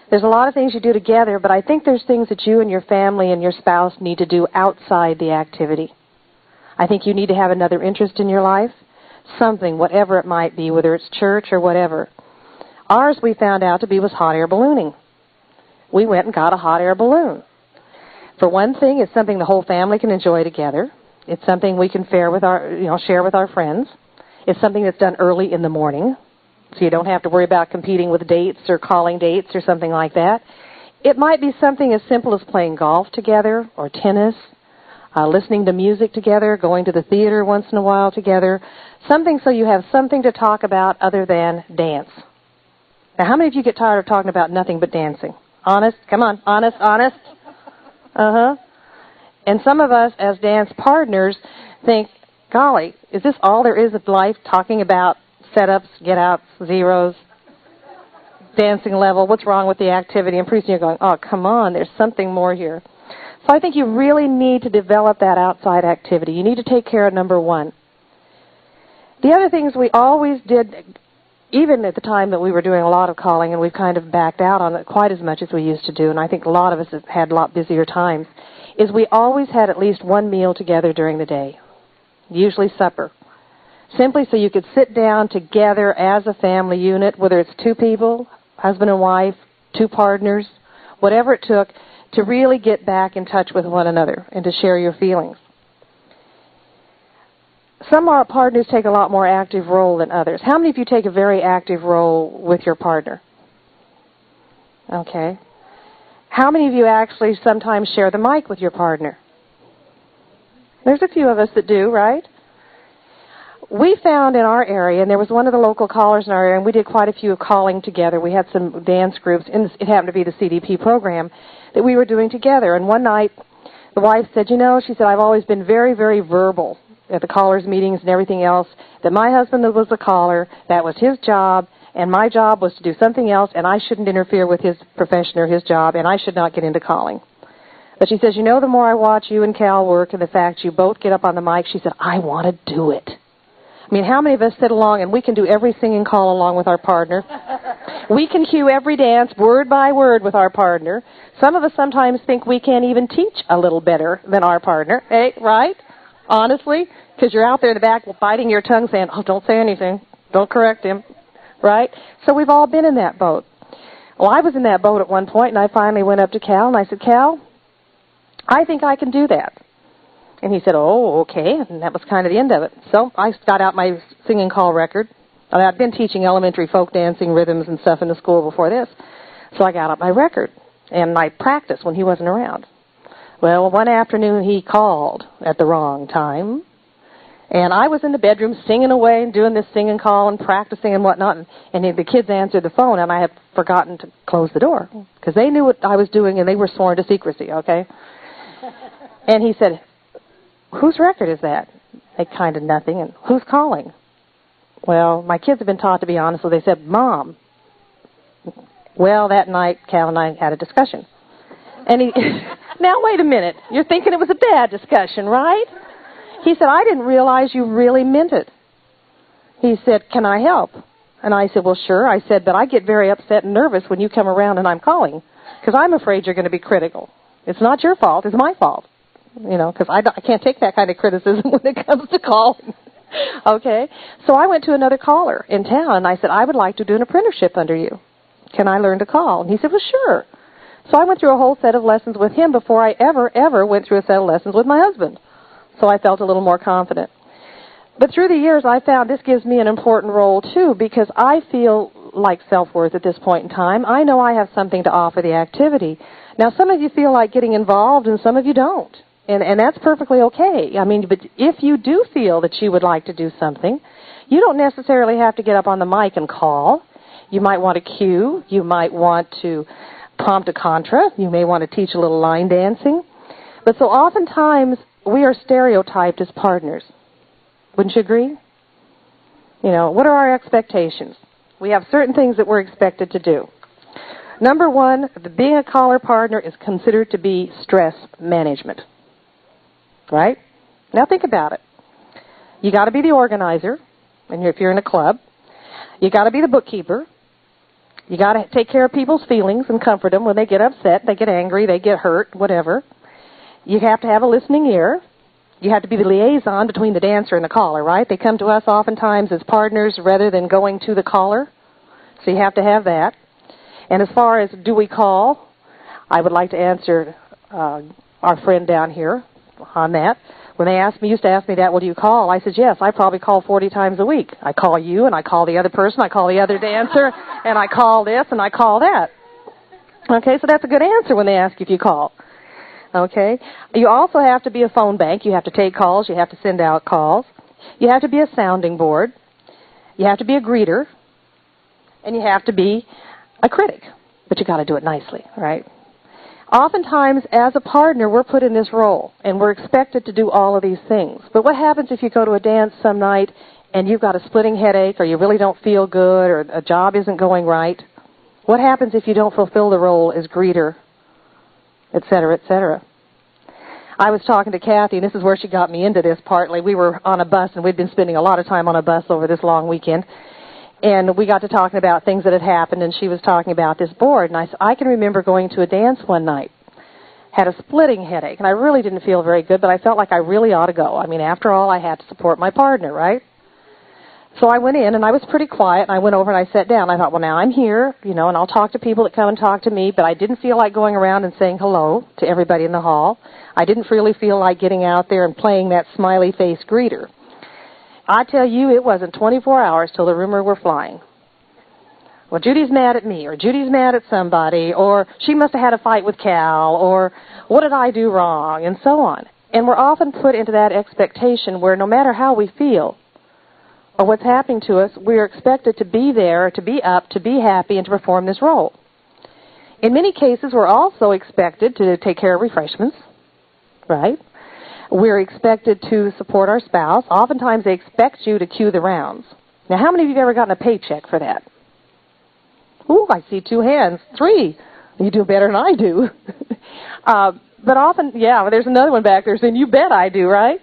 There's a lot of things you do together, but I think there's things that you and your family and your spouse need to do outside the activity. I think you need to have another interest in your life, something, whatever it might be, whether it's church or whatever. Ours, we found out to be, was hot air ballooning. We went and got a hot air balloon. For one thing, it's something the whole family can enjoy together. It's something we can share with our friends. It's something that's done early in the morning, so you don't have to worry about competing with dates or calling dates or something like that. It might be something as simple as playing golf together or tennis, listening to music together, going to the theater once in a while together, something so you have something to talk about other than dance. Now, how many of you get tired of talking about nothing but dancing? Honest? Come on, honest, honest? And some of us as dance partners think, golly, is this all there is of life, talking about setups, get-outs, zeros, dancing level? What's wrong with the activity? And pretty soon you're going, oh, come on, there's something more here. So I think you really need to develop that outside activity. You need to take care of number one. The other things we always did, even at the time that we were doing a lot of calling, and we've kind of backed out on it quite as much as we used to do, and I think a lot of us have had a lot busier times, is we always had at least one meal together during the day, usually supper, simply so you could sit down together as a family unit, whether it's 2 people, husband and wife, 2 partners, whatever it took, to really get back in touch with one another and to share your feelings. Some of our partners take a lot more active role than others. How many of you take a very active role with your partner? Okay. How many of you actually sometimes share the mic with your partner? There's a few of us that do, right? we found in our area, and there was one of the local callers in our area, and we did quite a few calling together. We had some dance groups, and it happened to be the CDP program that we were doing together. And one night, the wife said, you know, she said, I've always been very, very verbal at the callers' meetings and everything else, that my husband was the caller, that was his job, and my job was to do something else, and I shouldn't interfere with his profession or his job, and I should not get into calling. But she says, you know, the more I watch you and Cal work and the fact you both get up on the mic, she said, I want to do it. I mean, how many of us sit along and we can do every singing call along with our partner? We can cue every dance word by word with our partner. Some of us sometimes think we can't even teach a little better than our partner. Hey, right? Honestly? Because you're out there in the back biting your tongue saying, oh, don't say anything. Don't correct him. Right? So we've all been in that boat. Well, I was in that boat at one point, and I finally went up to Cal, and I said, Cal, I think I can do that. And he said, oh, okay, and that was kind of the end of it. So I got out my singing call record. I'd been teaching elementary folk dancing rhythms and stuff in the school before this. So I got out my record, and I practiced when he wasn't around. Well, one afternoon he called at the wrong time, and I was in the bedroom singing away and doing this singing call and practicing and whatnot, and the kids answered the phone, and I had forgotten to close the door because they knew what I was doing, and they were sworn to secrecy, okay? And he said, whose record is that? They kind of nothing. And who's calling? Well, my kids have been taught to be honest, so they said, Mom. Well, that night, Cal and I had a discussion. And he, now wait a minute. You're thinking it was a bad discussion, right? He said, I didn't realize you really meant it. He said, can I help? And I said, well, sure. I said, but I get very upset and nervous when you come around and I'm calling because I'm afraid you're going to be critical. It's not your fault. It's my fault. You know, because I can't take that kind of criticism when it comes to calling. Okay? So I went to another caller in town, and I said, I would like to do an apprenticeship under you. Can I learn to call? And he said, well, sure. So I went through a whole set of lessons with him before I ever went through a set of lessons with my husband. So I felt a little more confident. But through the years, I found this gives me an important role, too, because I feel like self-worth at this point in time. I know I have something to offer the activity. Now, some of you feel like getting involved, and some of you don't. And that's perfectly okay. I mean, but if you do feel that you would like to do something, you don't necessarily have to get up on the mic and call. You might want to cue. You might want to prompt a contra. You may want to teach a little line dancing. But so oftentimes, we are stereotyped as partners. Wouldn't you agree? You know, what are our expectations? We have certain things that we're expected to do. Number one, being a caller partner is considered to be stress management. Right? Now think about it. You got to be the organizer, and if you're in a club. You got to be the bookkeeper. You got to take care of people's feelings and comfort them when they get upset, they get angry, they get hurt, whatever. You have to have a listening ear. You have to be the liaison between the dancer and the caller, right? They come to us oftentimes as partners rather than going to the caller. So you have to have that. And as far as do we call, I would like to answer our friend down here on that. When they used to ask me that, what do you call? I said, yes, I probably call 40 times a week. I call you, and I call the other person, I call the other dancer, and I call this, and I call that. Okay, so that's a good answer when they ask if you call. Okay? You also have to be a phone bank. You have to take calls. You have to send out calls. You have to be a sounding board. You have to be a greeter. And you have to be a critic. But you got to do it nicely, right? Oftentimes, as a partner, we're put in this role, and we're expected to do all of these things. But what happens if you go to a dance some night and you've got a splitting headache, or you really don't feel good, or a job isn't going right? What happens if you don't fulfill the role as greeter, et cetera, et cetera? I was talking to Cathie, and this is where she got me into this partly. We were on a bus, and we'd been spending a lot of time on a bus over this long weekend. And we got to talking about things that had happened, and she was talking about this board. And I said, I can remember going to a dance one night, had a splitting headache, and I really didn't feel very good, but I felt like I really ought to go. I mean, after all, I had to support my partner, right? So I went in, and I was pretty quiet, and I went over and I sat down. I thought, well, now I'm here, you know, and I'll talk to people that come and talk to me, but I didn't feel like going around and saying hello to everybody in the hall. I didn't really feel like getting out there and playing that smiley face greeter. I tell you, it wasn't 24 hours till the rumor were flying. Well, Judy's mad at me, or Judy's mad at somebody, or she must have had a fight with Cal, or what did I do wrong, and so on. And we're often put into that expectation where no matter how we feel, or what's happening to us, we're expected to be there, to be up, to be happy, and to perform this role. In many cases, we're also expected to take care of refreshments, right? We're expected to support our spouse. Oftentimes, they expect you to cue the rounds. Now, how many of you have ever gotten a paycheck for that? Ooh, I see 2 hands. 3. You do better than I do. But often, yeah, there's another one back there saying, you bet I do, right?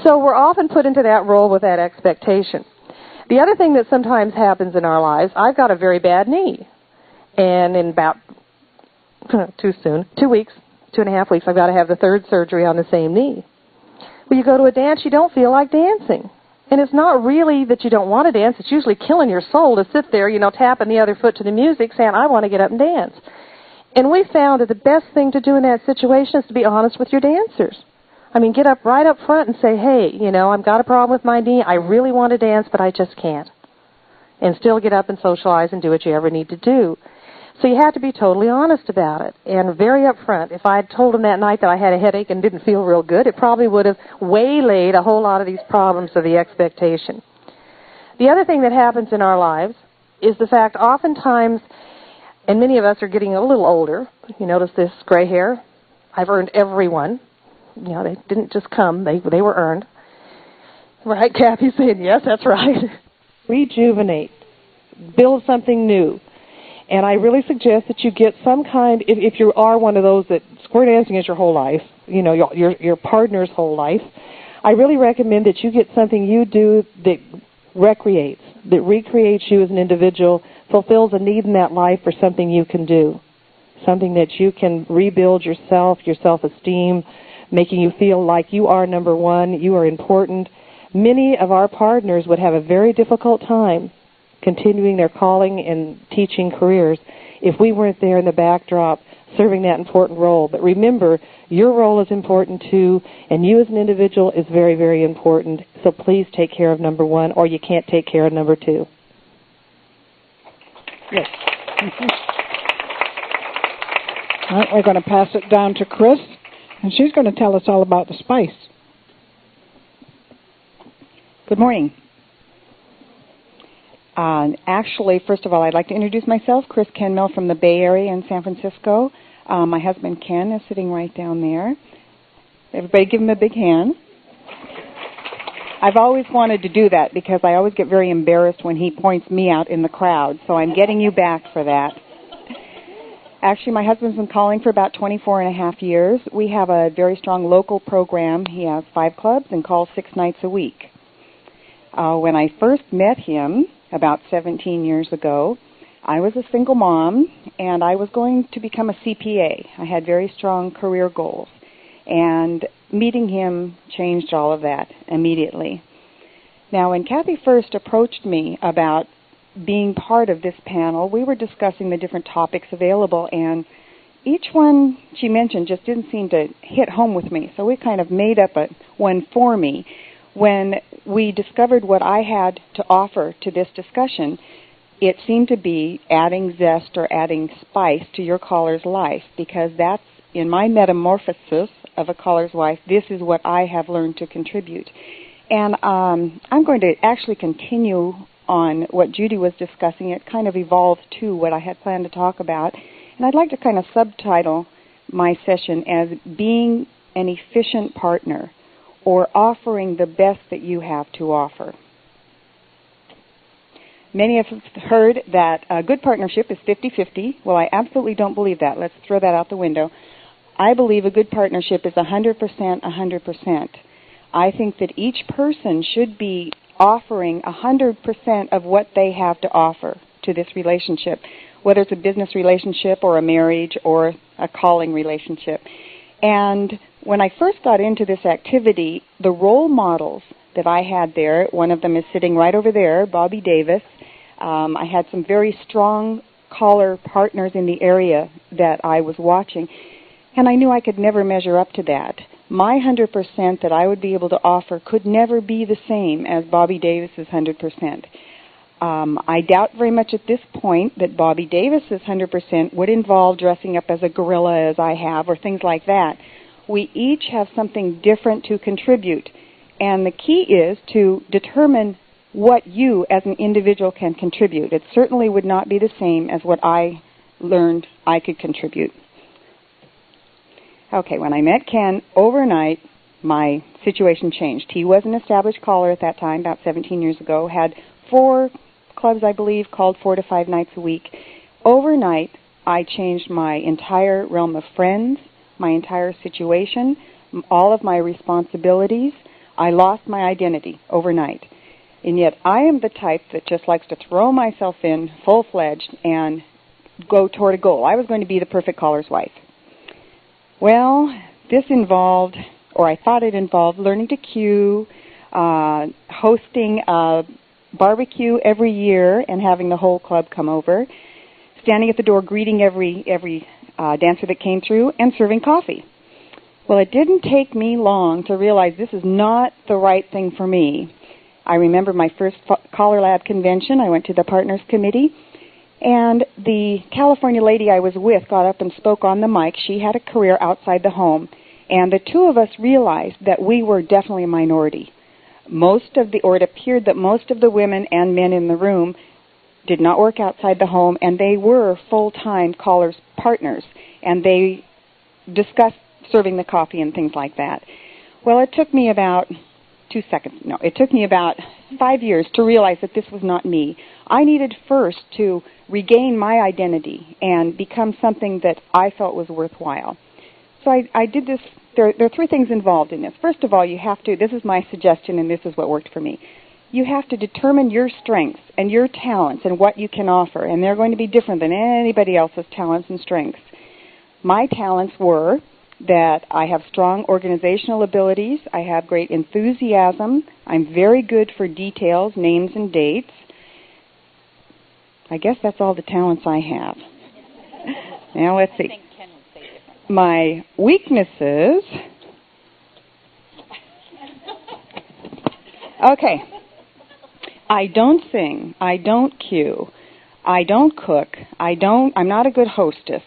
So we're often put into that role with that expectation. The other thing that sometimes happens in our lives, I've got a very bad knee. And in about, too soon, 2 weeks, 2.5 weeks, I've got to have the 3rd surgery on the same knee. When you go to a dance, you don't feel like dancing. And it's not really that you don't want to dance. It's usually killing your soul to sit there, tapping the other foot to the music, saying, I want to get up and dance. And we found that the best thing to do in that situation is to be honest with your dancers. I mean, get up right up front and say, hey, I've got a problem with my knee. I really want to dance, but I just can't. And still get up and socialize and do what you ever need to do. So you have to be totally honest about it and very upfront. If I had told him that night that I had a headache and didn't feel real good, it probably would have waylaid a whole lot of these problems of the expectation. The other thing that happens in our lives is the fact oftentimes, and many of us are getting a little older. You notice this gray hair? I've earned every one. They didn't just come. They were earned. Right, Kathy's saying, yes, that's right. Rejuvenate. Build something new. And I really suggest that you get some kind, if you are one of those that square dancing is your whole life, your partner's whole life, I really recommend that you get something you do that recreates you as an individual, fulfills a need in that life for something you can do, something that you can rebuild yourself, your self-esteem, making you feel like you are number one, you are important. Many of our partners would have a very difficult time continuing their calling and teaching careers if we weren't there in the backdrop serving that important role. But remember, your role is important too, and you as an individual is very, very important. So please take care of number one, or you can't take care of number 2. Yes. All right, we're going to pass it down to Chris, and she's going to tell us all about the spice. Good morning. Actually, first of all, I'd like to introduce myself, Chris Kenmille from the Bay Area in San Francisco. My husband, Ken, is sitting right down there. Everybody give him a big hand. I've always wanted to do that because I always get very embarrassed when he points me out in the crowd, so I'm getting you back for that. Actually, my husband's been calling for about 24 and a half years. We have a very strong local program. He has 5 clubs and calls 6 nights a week. When I first met him, about 17 years ago, I was a single mom, and I was going to become a CPA. I had very strong career goals, and meeting him changed all of that immediately. Now, when Cathie first approached me about being part of this panel, we were discussing the different topics available, and each one she mentioned just didn't seem to hit home with me, so we kind of made up one for me. When we discovered what I had to offer to this discussion, it seemed to be adding zest or adding spice to your caller's life, because that's, in my metamorphosis of a caller's wife, this is what I have learned to contribute. And I'm going to actually continue on what Judy was discussing. It kind of evolved to what I had planned to talk about. And I'd like to kind of subtitle my session as being an efficient partner, or offering the best that you have to offer. Many have heard that a good partnership is 50-50. Well, I absolutely don't believe that. Let's throw that out the window. I believe a good partnership is 100%, 100%. I think that each person should be offering 100% of what they have to offer to this relationship, whether it's a business relationship or a marriage or a calling relationship. And when I first got into this activity, the role models that I had there, one of them is sitting right over there, Bobby Davis. I had some very strong caller partners in the area that I was watching, and I knew I could never measure up to that. My 100% that I would be able to offer could never be the same as Bobby Davis's 100%. I doubt very much at this point that Bobby Davis's 100% would involve dressing up as a gorilla as I have, or things like that. We each have something different to contribute, and the key is to determine what you as an individual can contribute. It certainly would not be the same as what I learned I could contribute. Okay, when I met Ken, overnight, my situation changed. He was an established caller at that time, about 17 years ago, had 4 clubs, I believe, called 4 to 5 nights a week. Overnight, I changed my entire realm of friends, my entire situation, all of my responsibilities. I lost my identity overnight. And yet I am the type that just likes to throw myself in full-fledged and go toward a goal. I was going to be the perfect caller's wife. Well, this involved, or I thought it involved, learning to queue, hosting a barbecue every year and having the whole club come over, standing at the door greeting every dancer that came through, and serving coffee. Well, it didn't take me long to realize this is not the right thing for me. I remember my first CALLERLAB convention. I went to the Partners Committee, and the California lady I was with got up and spoke on the mic. She had a career outside the home, and the two of us realized that we were definitely a minority. It appeared that most of the women and men in the room did not work outside the home, and they were full-time callers' partners, and they discussed serving the coffee and things like that. Well, it took me about 5 years to realize that this was not me. I needed first to regain my identity and become something that I felt was worthwhile. So I did this. There are 3 things involved in this. First of all, you have to, this is my suggestion and this is what worked for me, you have to determine your strengths and your talents and what you can offer, and they're going to be different than anybody else's talents and strengths. My talents were that I have strong organizational abilities, I have great enthusiasm, I'm very good for details, names and dates. I guess that's all the talents I have. Now let's see. My weaknesses. Okay. I don't sing, I don't cue, I don't cook, I'm not a good hostess.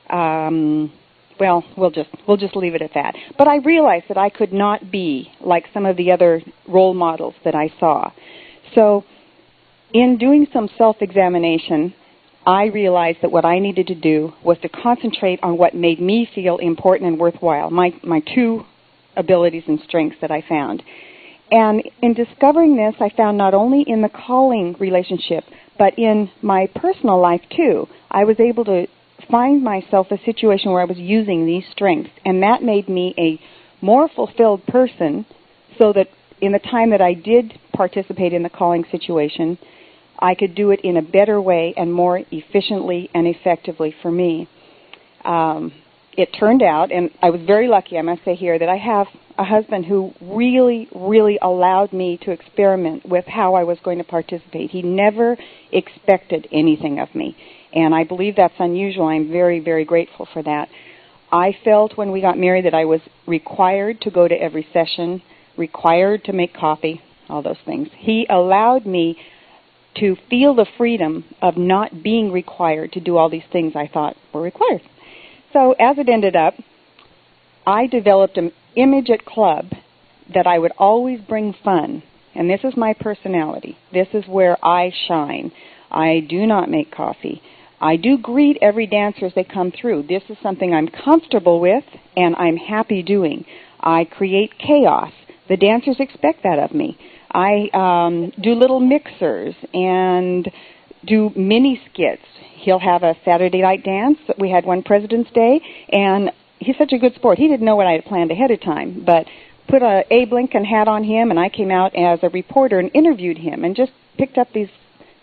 Well, we'll just leave it at that. But I realized that I could not be like some of the other role models that I saw. So in doing some self-examination, I realized that what I needed to do was to concentrate on what made me feel important and worthwhile, my 2 abilities and strengths that I found. And in discovering this, I found not only in the calling relationship, but in my personal life too, I was able to find myself a situation where I was using these strengths, and that made me a more fulfilled person, so that in the time that I did participate in the calling situation, I could do it in a better way and more efficiently and effectively for me. It turned out, and I was very lucky, I must say here, that I have a husband who really, really allowed me to experiment with how I was going to participate. He never expected anything of me, and I believe that's unusual. I'm very, very grateful for that. I felt when we got married that I was required to go to every session, required to make coffee, all those things. He allowed me to feel the freedom of not being required to do all these things I thought were required. So as it ended up, I developed an image at club that I would always bring fun, and this is my personality. This is where I shine. I do not make coffee. I do greet every dancer as they come through. This is something I'm comfortable with and I'm happy doing. I create chaos. The dancers expect that of me. I do little mixers and do mini skits. He'll have a Saturday night dance. We had one President's Day, and he's such a good sport. He didn't know what I had planned ahead of time, but put a Abe Lincoln hat on him, and I came out as a reporter and interviewed him and just picked up these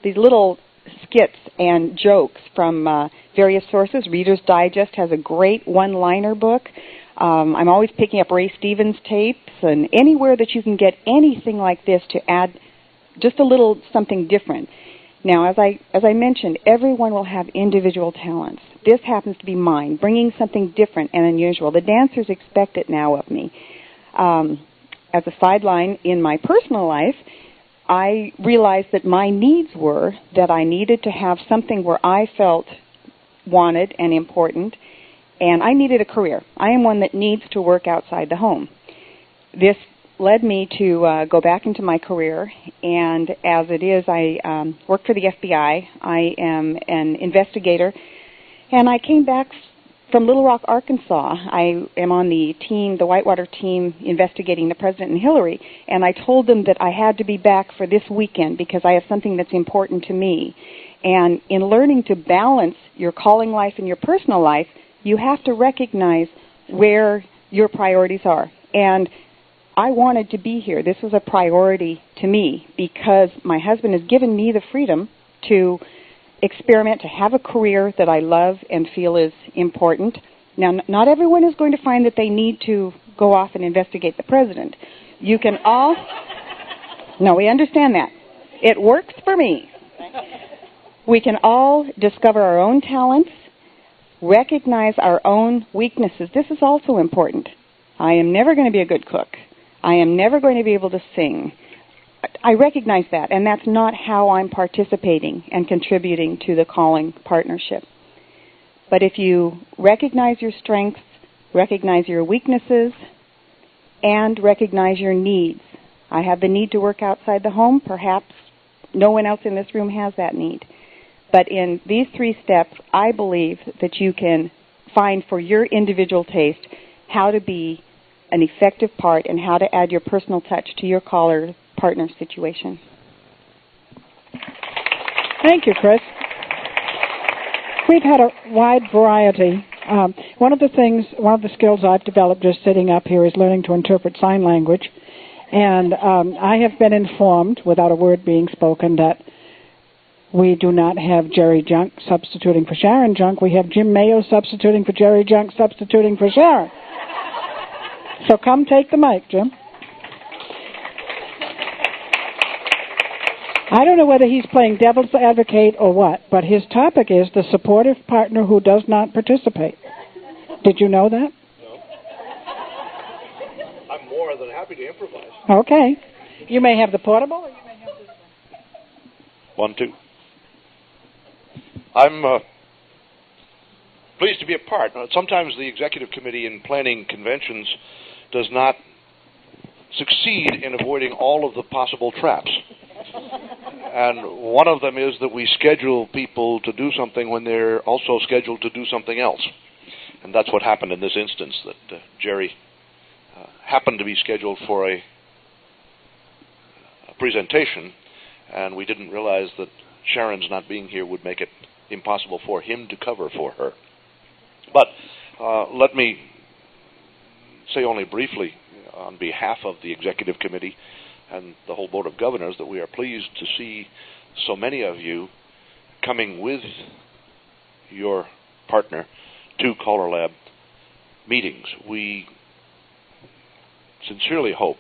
little skits and jokes from various sources. Reader's Digest has a great one-liner book. I'm always picking up Ray Stevens tapes, and anywhere that you can get anything like this to add just a little something different. Now, as I mentioned, everyone will have individual talents. This happens to be mine, bringing something different and unusual. The dancers expect it now of me. As a sideline, in my personal life, I realized that my needs were that I needed to have something where I felt wanted and important, and I needed a career. I am one that needs to work outside the home. This led me to go back into my career, and as it is, I work for the FBI. I am an investigator, and I came back from Little Rock, Arkansas. I am on the team, the Whitewater team, investigating the President and Hillary, and I told them that I had to be back for this weekend because I have something that's important to me. And in learning to balance your calling life and your personal life, you have to recognize where your priorities are. And I wanted to be here. This was a priority to me because my husband has given me the freedom to experiment, to have a career that I love and feel is important. Now, not everyone is going to find that they need to go off and investigate the president. You can all... No, we understand that. It works for me. We can all discover our own talents, recognize our own weaknesses. This is also important. I am never going to be a good cook. I am never going to be able to sing. I recognize that, and that's not how I'm participating and contributing to the calling partnership. But if you recognize your strengths, recognize your weaknesses, and recognize your needs. I have the need to work outside the home. Perhaps no one else in this room has that need. But in these 3 steps, I believe that you can find for your individual taste how to be an effective part and how to add your personal touch to your caller partner situation. Thank you, Chris. We've had a wide variety. One of the skills I've developed just sitting up here is learning to interpret sign language. And I have been informed, without a word being spoken, that we do not have Jerry Junk substituting for Sharon Junk. We have Jim Mayo substituting for Jerry Junk, substituting for Sharon. So come take the mic, Jim. I don't know whether he's playing devil's advocate or what, but his topic is the supportive partner who does not participate. Did you know that? No. I'm more than happy to improvise. Okay. You may have the portable, or you may have this one. 1, 2. I'm pleased to be a part. Sometimes the executive committee in planning conventions does not succeed in avoiding all of the possible traps. And one of them is that we schedule people to do something when they're also scheduled to do something else. And that's what happened in this instance, that Jerry happened to be scheduled for a presentation, and we didn't realize that Sharon's not being here would make it impossible for him to cover for her. But let me say only briefly on behalf of the executive committee and the whole Board of Governors that we are pleased to see so many of you coming with your partner to CALLERLAB meetings. We sincerely hope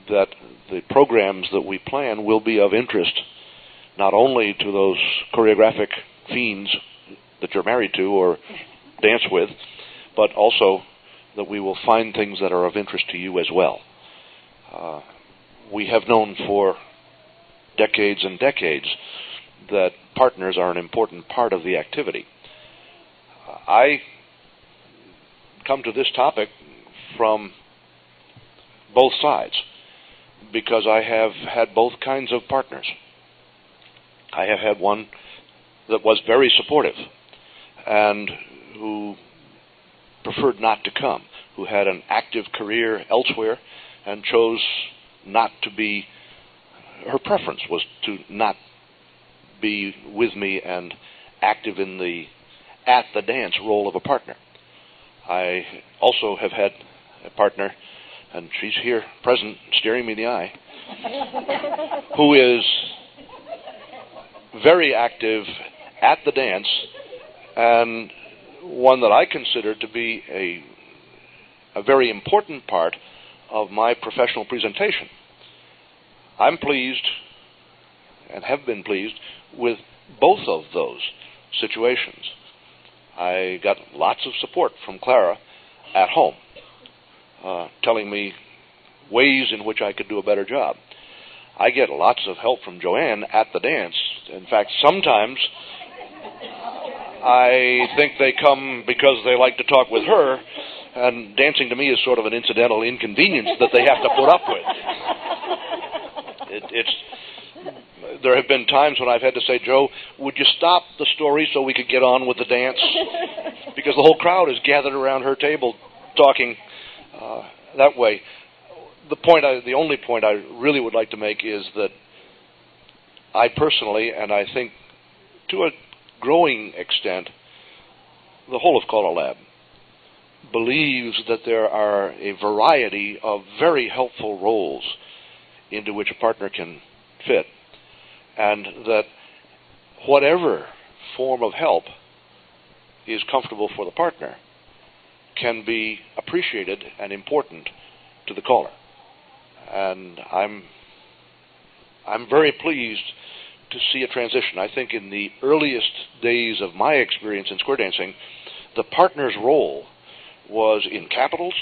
that the programs that we plan will be of interest not only to those choreographic fiends that you're married to or dance with, but also that we will find things that are of interest to you as well. We have known for decades and decades that partners are an important part of the activity. I come to this topic from both sides because I have had both kinds of partners. I have had one that was very supportive and who preferred not to come, who had an active career elsewhere and chose not to be, her preference was to not be with me and active in the at the dance role of a partner. I also have had a partner, and she's here present, staring me in the eye, who is very active at the dance and one that I consider to be a very important part of my professional presentation. I'm pleased and have been pleased with both of those situations. I got lots of support from Clara at home, telling me ways in which I could do a better job. I get lots of help from Joanne at the dance. In fact, sometimes I think they come because they like to talk with her, And dancing to me is sort of an incidental inconvenience that they have to put up with. There have been times when I've had to say, Joe, would you stop the story so we could get on with the dance? Because the whole crowd is gathered around her table talking that way. The only point I really would like to make is that I personally, and I think to a growing extent, the whole of CALLERLAB believes that there are a variety of very helpful roles into which a partner can fit, and that whatever form of help is comfortable for the partner can be appreciated and important to the caller. And I'm very pleased to see a transition. I think in the earliest days of my experience in square dancing, the partner's role was in capitals,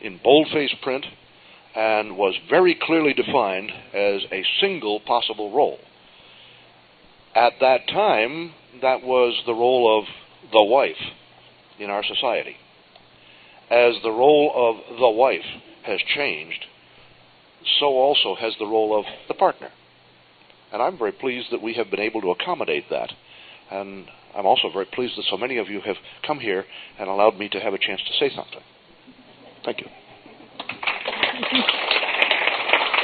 in boldface print, and was very clearly defined as a single possible role. At that time, that was the role of the wife in our society. As the role of the wife has changed, so also has the role of the partner. And I'm very pleased that we have been able to accommodate that. And I'm also very pleased that so many of you have come here and allowed me to have a chance to say something. Thank you.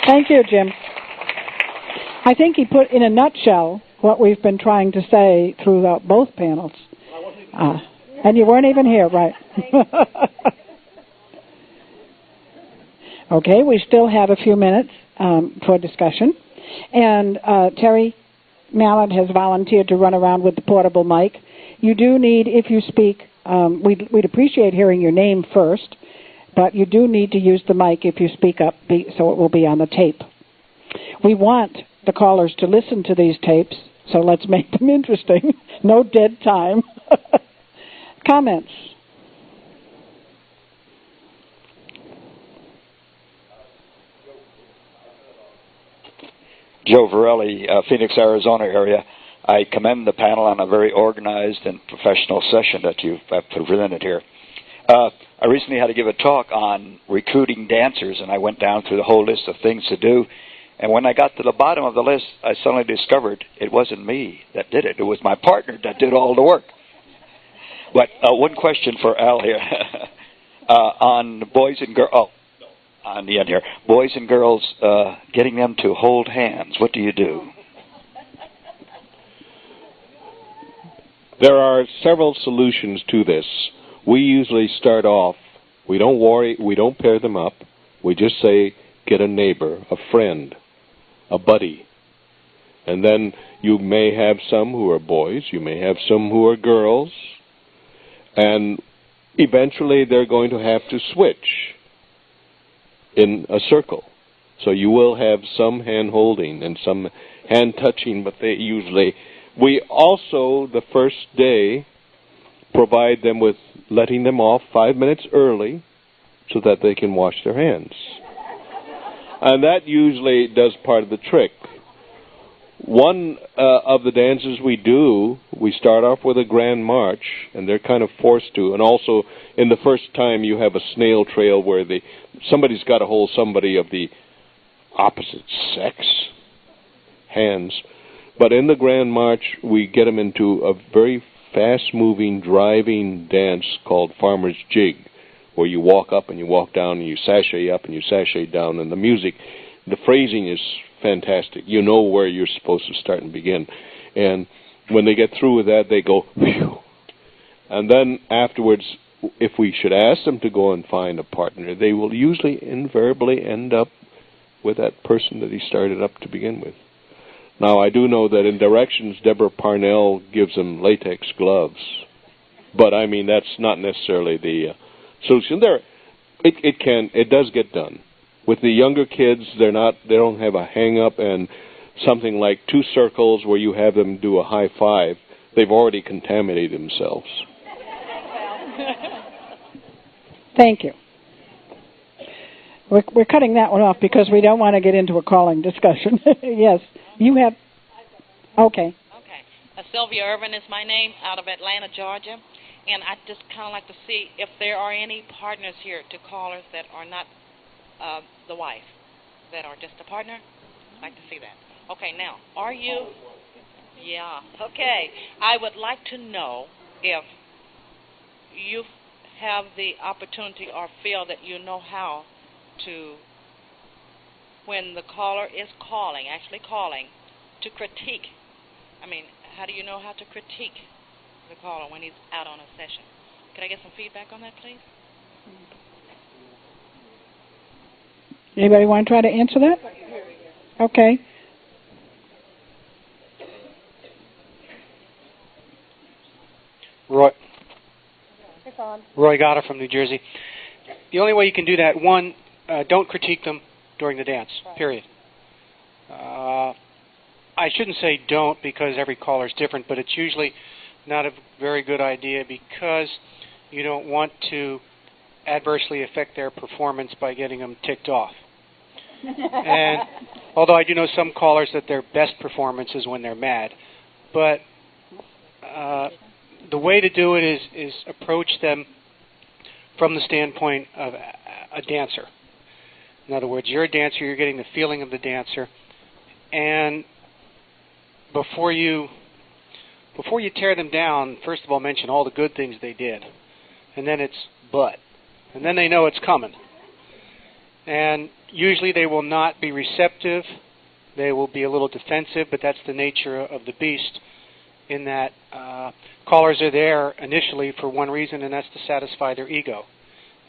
Thank you, Jim. I think he put in a nutshell what we've been trying to say throughout both panels. And you weren't even here, right? Okay, we still have a few minutes for discussion. And Terry Mallett has volunteered to run around with the portable mic. You do need, if you speak, we'd appreciate hearing your name first, but you do need to use the mic if you speak up so it will be on the tape. We want the callers to listen to these tapes, so let's make them interesting. No dead time. Comments? Joe Varelli, Phoenix, Arizona area. I commend the panel on a very organized and professional session that you've presented here. I recently had to give a talk on recruiting dancers, and I went down through the whole list of things to do. And when I got to the bottom of the list, I suddenly discovered it wasn't me that did it. It was my partner that did all the work. But one question for Al here. On boys and girls... on the end here. Boys and girls, getting them to hold hands. What do you do? There are several solutions to this. We usually start off, we don't worry, we don't pair them up. We just say, get a neighbor, a friend, a buddy. And then you may have some who are boys, you may have some who are girls, and eventually they're going to have to switch in a circle. So you will have some hand-holding and some hand-touching, but they usually... We also, the first day, provide them with letting them off 5 minutes early so that they can wash their hands. And that usually does part of the trick. One of the dances we do, we start off with a grand march, and they're kind of forced to. And also, in the first time, you have a snail trail where somebody's got to hold somebody of the opposite sex hands. But in the grand march, we get them into a very fast-moving, driving dance called Farmer's Jig, where you walk up and you walk down and you sashay up and you sashay down. And the music, the phrasing is fantastic. You know where you're supposed to start and begin. And when they get through with that, they go, phew. And then afterwards, if we should ask them to go and find a partner, they will usually invariably end up with that person that he started up to begin with. Now, I do know that in directions, Deborah Parnell gives them latex gloves. But, I mean, that's not necessarily the solution. It does get done. With the younger kids, they don't have a hang-up and something like 2 circles where you have them do a high five. They've already contaminated themselves. Thank you. We're cutting that one off because we don't want to get into a calling discussion. Yes, you have... Okay. Sylvia Irvin is my name, out of Atlanta, Georgia. And I'd just kind of like to see if there are any partners here to callers that are not the wife, that are just a partner. I'd like to see that. Okay, now, are you? Yeah, okay. I would like to know if you have the opportunity or feel that you know how to, when the caller is calling, actually calling, to critique. I mean, how do you know how to critique the caller when he's out on a session? Could I get some feedback on that, please? Anybody want to try to answer that? Okay. Roy Gotta from New Jersey. The only way you can do that, one, don't critique them during the dance, period. I shouldn't say don't because every caller is different, but it's usually not a very good idea because you don't want to adversely affect their performance by getting them ticked off. And although I do know some callers that their best performance is when they're mad, but the way to do it is approach them from the standpoint of a dancer. In other words, you're a dancer, you're getting the feeling of the dancer, and before you tear them down, first of all, mention all the good things they did, and then it's but, and then they know it's coming. And usually they will not be receptive, they will be a little defensive, but that's the nature of the beast, in that callers are there initially for one reason, and that's to satisfy their ego.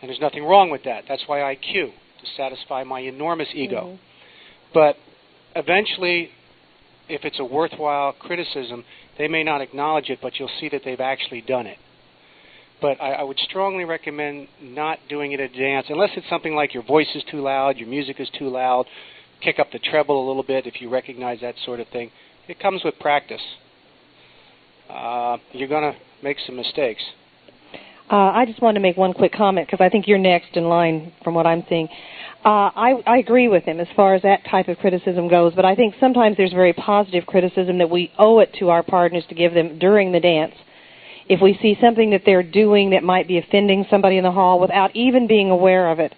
And there's nothing wrong with that. That's why I cue, to satisfy my enormous ego. Mm-hmm. But eventually, if it's a worthwhile criticism, they may not acknowledge it, but you'll see that they've actually done it. But I would strongly recommend not doing it at a dance, unless it's something like your voice is too loud, your music is too loud, kick up the treble a little bit if you recognize that sort of thing. It comes with practice. You're going to make some mistakes. I just wanted to make one quick comment because I think you're next in line from what I'm seeing. I agree with him as far as that type of criticism goes, but I think sometimes there's very positive criticism that we owe it to our partners to give them during the dance. If we see something that they're doing that might be offending somebody in the hall without even being aware of it,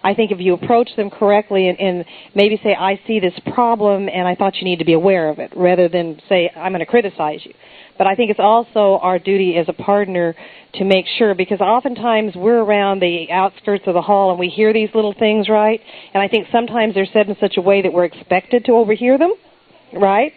I think if you approach them correctly and maybe say, I see this problem and I thought you need to be aware of it, rather than say, I'm going to criticize you. But I think it's also our duty as a partner to make sure, because oftentimes we're around the outskirts of the hall and we hear these little things, right? And I think sometimes they're said in such a way that we're expected to overhear them, right?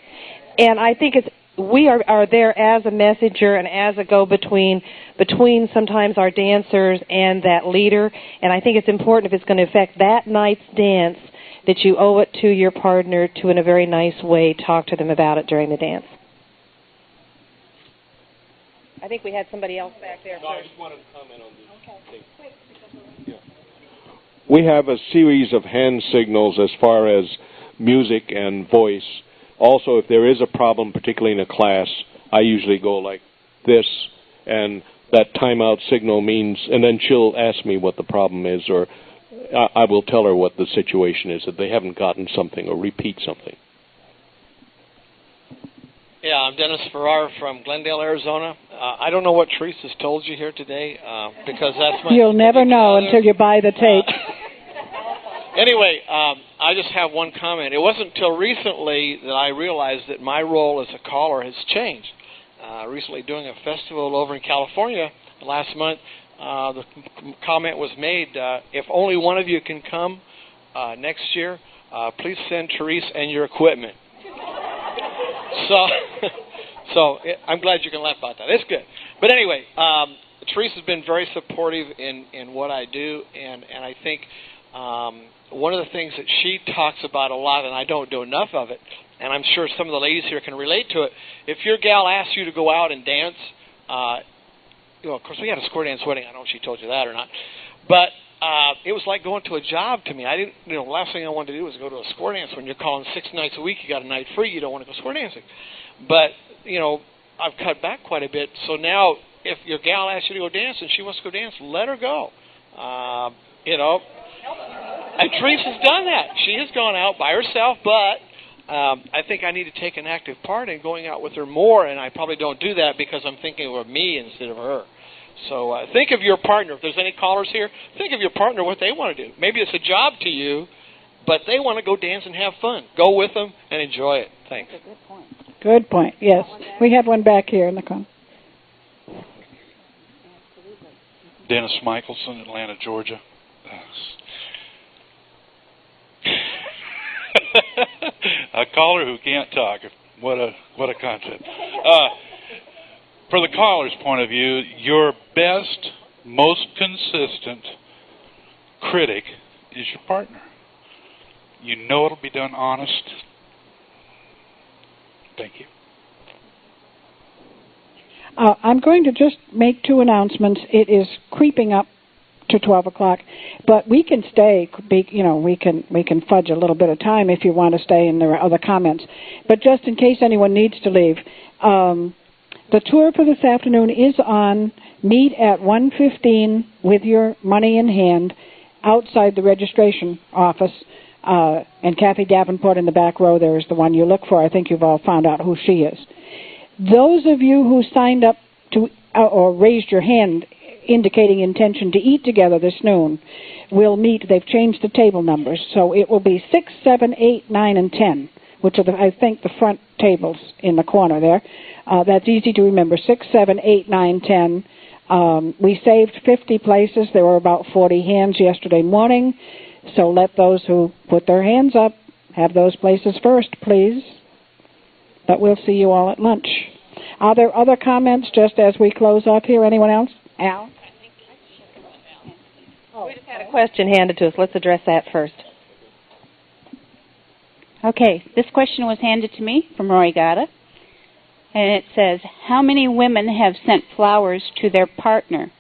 And I think we are there as a messenger and as a go-between between sometimes our dancers and that leader. And I think it's important, if it's going to affect that night's dance, that you owe it to your partner to, in a very nice way, talk to them about it during the dance. I think we had somebody else back there first. I just wanted to comment on this. Okay. Yeah. We have a series of hand signals as far as music and voice. Also, if there is a problem, particularly in a class, I usually go like this, and that timeout signal means, and then she'll ask me what the problem is, or I will tell her what the situation is, that they haven't gotten something, or repeat something. Yeah, I'm Dennis Farrar from Glendale, Arizona. I don't know what Teresa's told you here today, because that's my... You'll never know until you buy the tape. Anyway, I just have one comment. It wasn't until recently that I realized that my role as a caller has changed. Recently doing a festival over in California last month, the comment was made, if only one of you can come next year, please send Terese and your equipment. So I'm glad you can laugh about that. It's good. But anyway, Terese has been very supportive in what I do, and I think one of the things that she talks about a lot, and I don't do enough of it, and I'm sure some of the ladies here can relate to it, if your gal asks you to go out and dance, of course we had a square dance wedding, I don't know if she told you that or not, but it was like going to a job to me. I didn't, the last thing I wanted to do was go to a square dance. When you're calling 6 nights a week, you got a night free, you don't want to go square dancing. But, I've cut back quite a bit, so now if your gal asks you to go dance and she wants to go dance, let her go. And Terese has done that. She has gone out by herself, but I think I need to take an active part in going out with her more, and I probably don't do that because I'm thinking of me instead of her. So think of your partner. If there's any callers here, think of your partner, what they want to do. Maybe it's a job to you, but they want to go dance and have fun. Go with them and enjoy it. Thanks. That's a good point. Good point, yes. We had one back here in the corner. Dennis Michelson, Atlanta, Georgia. A caller who can't talk. What a concept. For the caller's point of view, your best, most consistent critic is your partner. You know it'll be done honest. Thank you. I'm going to just make two announcements. It is creeping up to 12 o'clock, but we can stay. We can fudge a little bit of time if you want to stay, and there are other comments. But just in case anyone needs to leave, the tour for this afternoon is on. Meet at 1:15 with your money in hand outside the registration office. And Kathy Davenport in the back row there is the one you look for. I think you've all found out who she is. Those of you who signed up to or raised your hand indicating intention to eat together this noon will meet. They've changed the table numbers, so it will be 6, 7, 8, 9, and 10, which are, I think, the front tables in the corner there. That's easy to remember, 6, 7, 8, 9, 10. We saved 50 places. There were about 40 hands yesterday morning, so let those who put their hands up have those places first, please. But we'll see you all at lunch. Are there other comments just as we close up here? Anyone else? Al? We just had a question handed to us. Let's address that first. Okay, this question was handed to me from Roy Gata, and it says, how many women have sent flowers to their partner?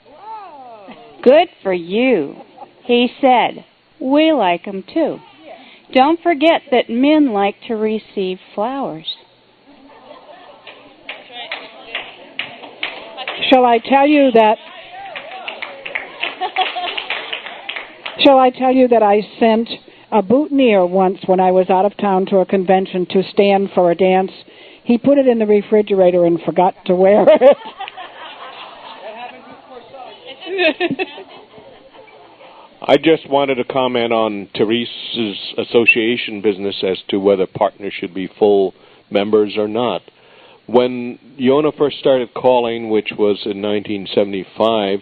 Whoa. Good for you. He said, we like them too. Don't forget that men like to receive flowers. Shall I tell you that I sent a boutonniere once when I was out of town to a convention to stand for a dance? He put it in the refrigerator and forgot to wear it. I just wanted to comment on Terese's association business as to whether partners should be full members or not. When Yona first started calling, which was in 1975,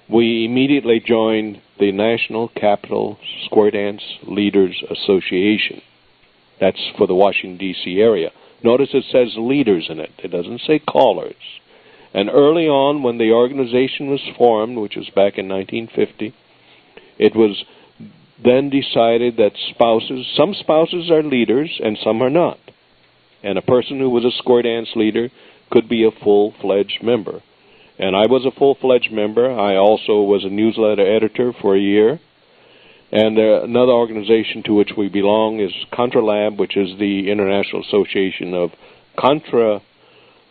we immediately joined the National Capital Square Dance Leaders Association. That's for the Washington, D.C. area. Notice it says leaders in it. It doesn't say callers. And early on, when the organization was formed, which was back in 1950, it was then decided that some spouses are leaders and some are not. And a person who was a square dance leader could be a full-fledged member. And I was a full-fledged member. I also was a newsletter editor for a year. And another organization to which we belong is CALLERLAB, which is the International Association of Contra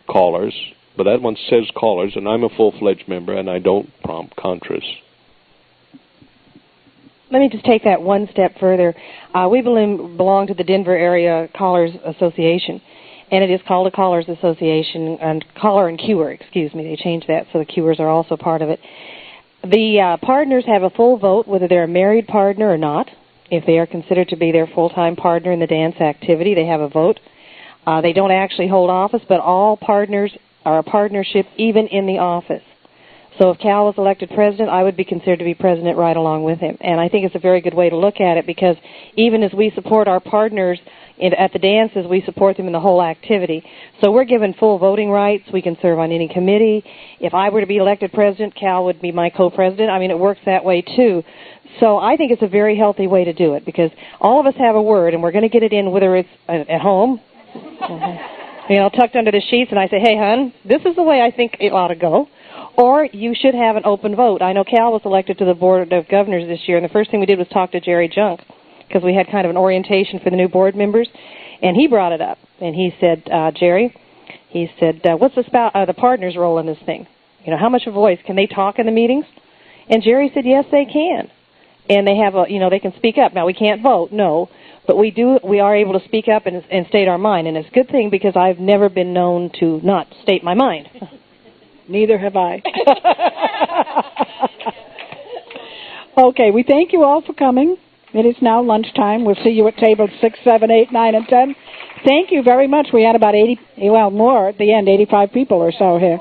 Callers. But that one says callers, and I'm a full-fledged member, and I don't prompt Contras. Let me just take that one step further. We belong to the Denver Area Callers Association, and it is called a Callers Association, and Caller and Queuer, excuse me. They changed that so the Queuers are also part of it. The partners have a full vote whether they're a married partner or not. If they are considered to be their full-time partner in the dance activity, they have a vote. They don't actually hold office, but all partners are a partnership even in the office. So if Cal was elected president, I would be considered to be president right along with him. And I think it's a very good way to look at it, because even as we support our partners at the dances, we support them in the whole activity. So we're given full voting rights. We can serve on any committee. If I were to be elected president, Cal would be my co-president. I mean, it works that way too. So I think it's a very healthy way to do it, because all of us have a word, and we're going to get it in whether it's at home, tucked under the sheets, and I say, hey, hon, this is the way I think it ought to go. Or you should have an open vote. I know Cal was elected to the Board of Governors this year, and the first thing we did was talk to Jerry Junk, because we had kind of an orientation for the new board members, and he brought it up. And he said, Jerry, he said, what's the partner's role in this thing? How much of a voice? Can they talk in the meetings? And Jerry said, yes, they can. And they have they can speak up. Now, we can't vote, no, but we are able to speak up and state our mind. And it's a good thing, because I've never been known to not state my mind. Neither have I. Okay, we thank you all for coming. It is now lunchtime. We'll see you at tables 6, 7, 8, 9, and 10. Thank you very much. We had about 80, well, more at the end, 85 people or so here.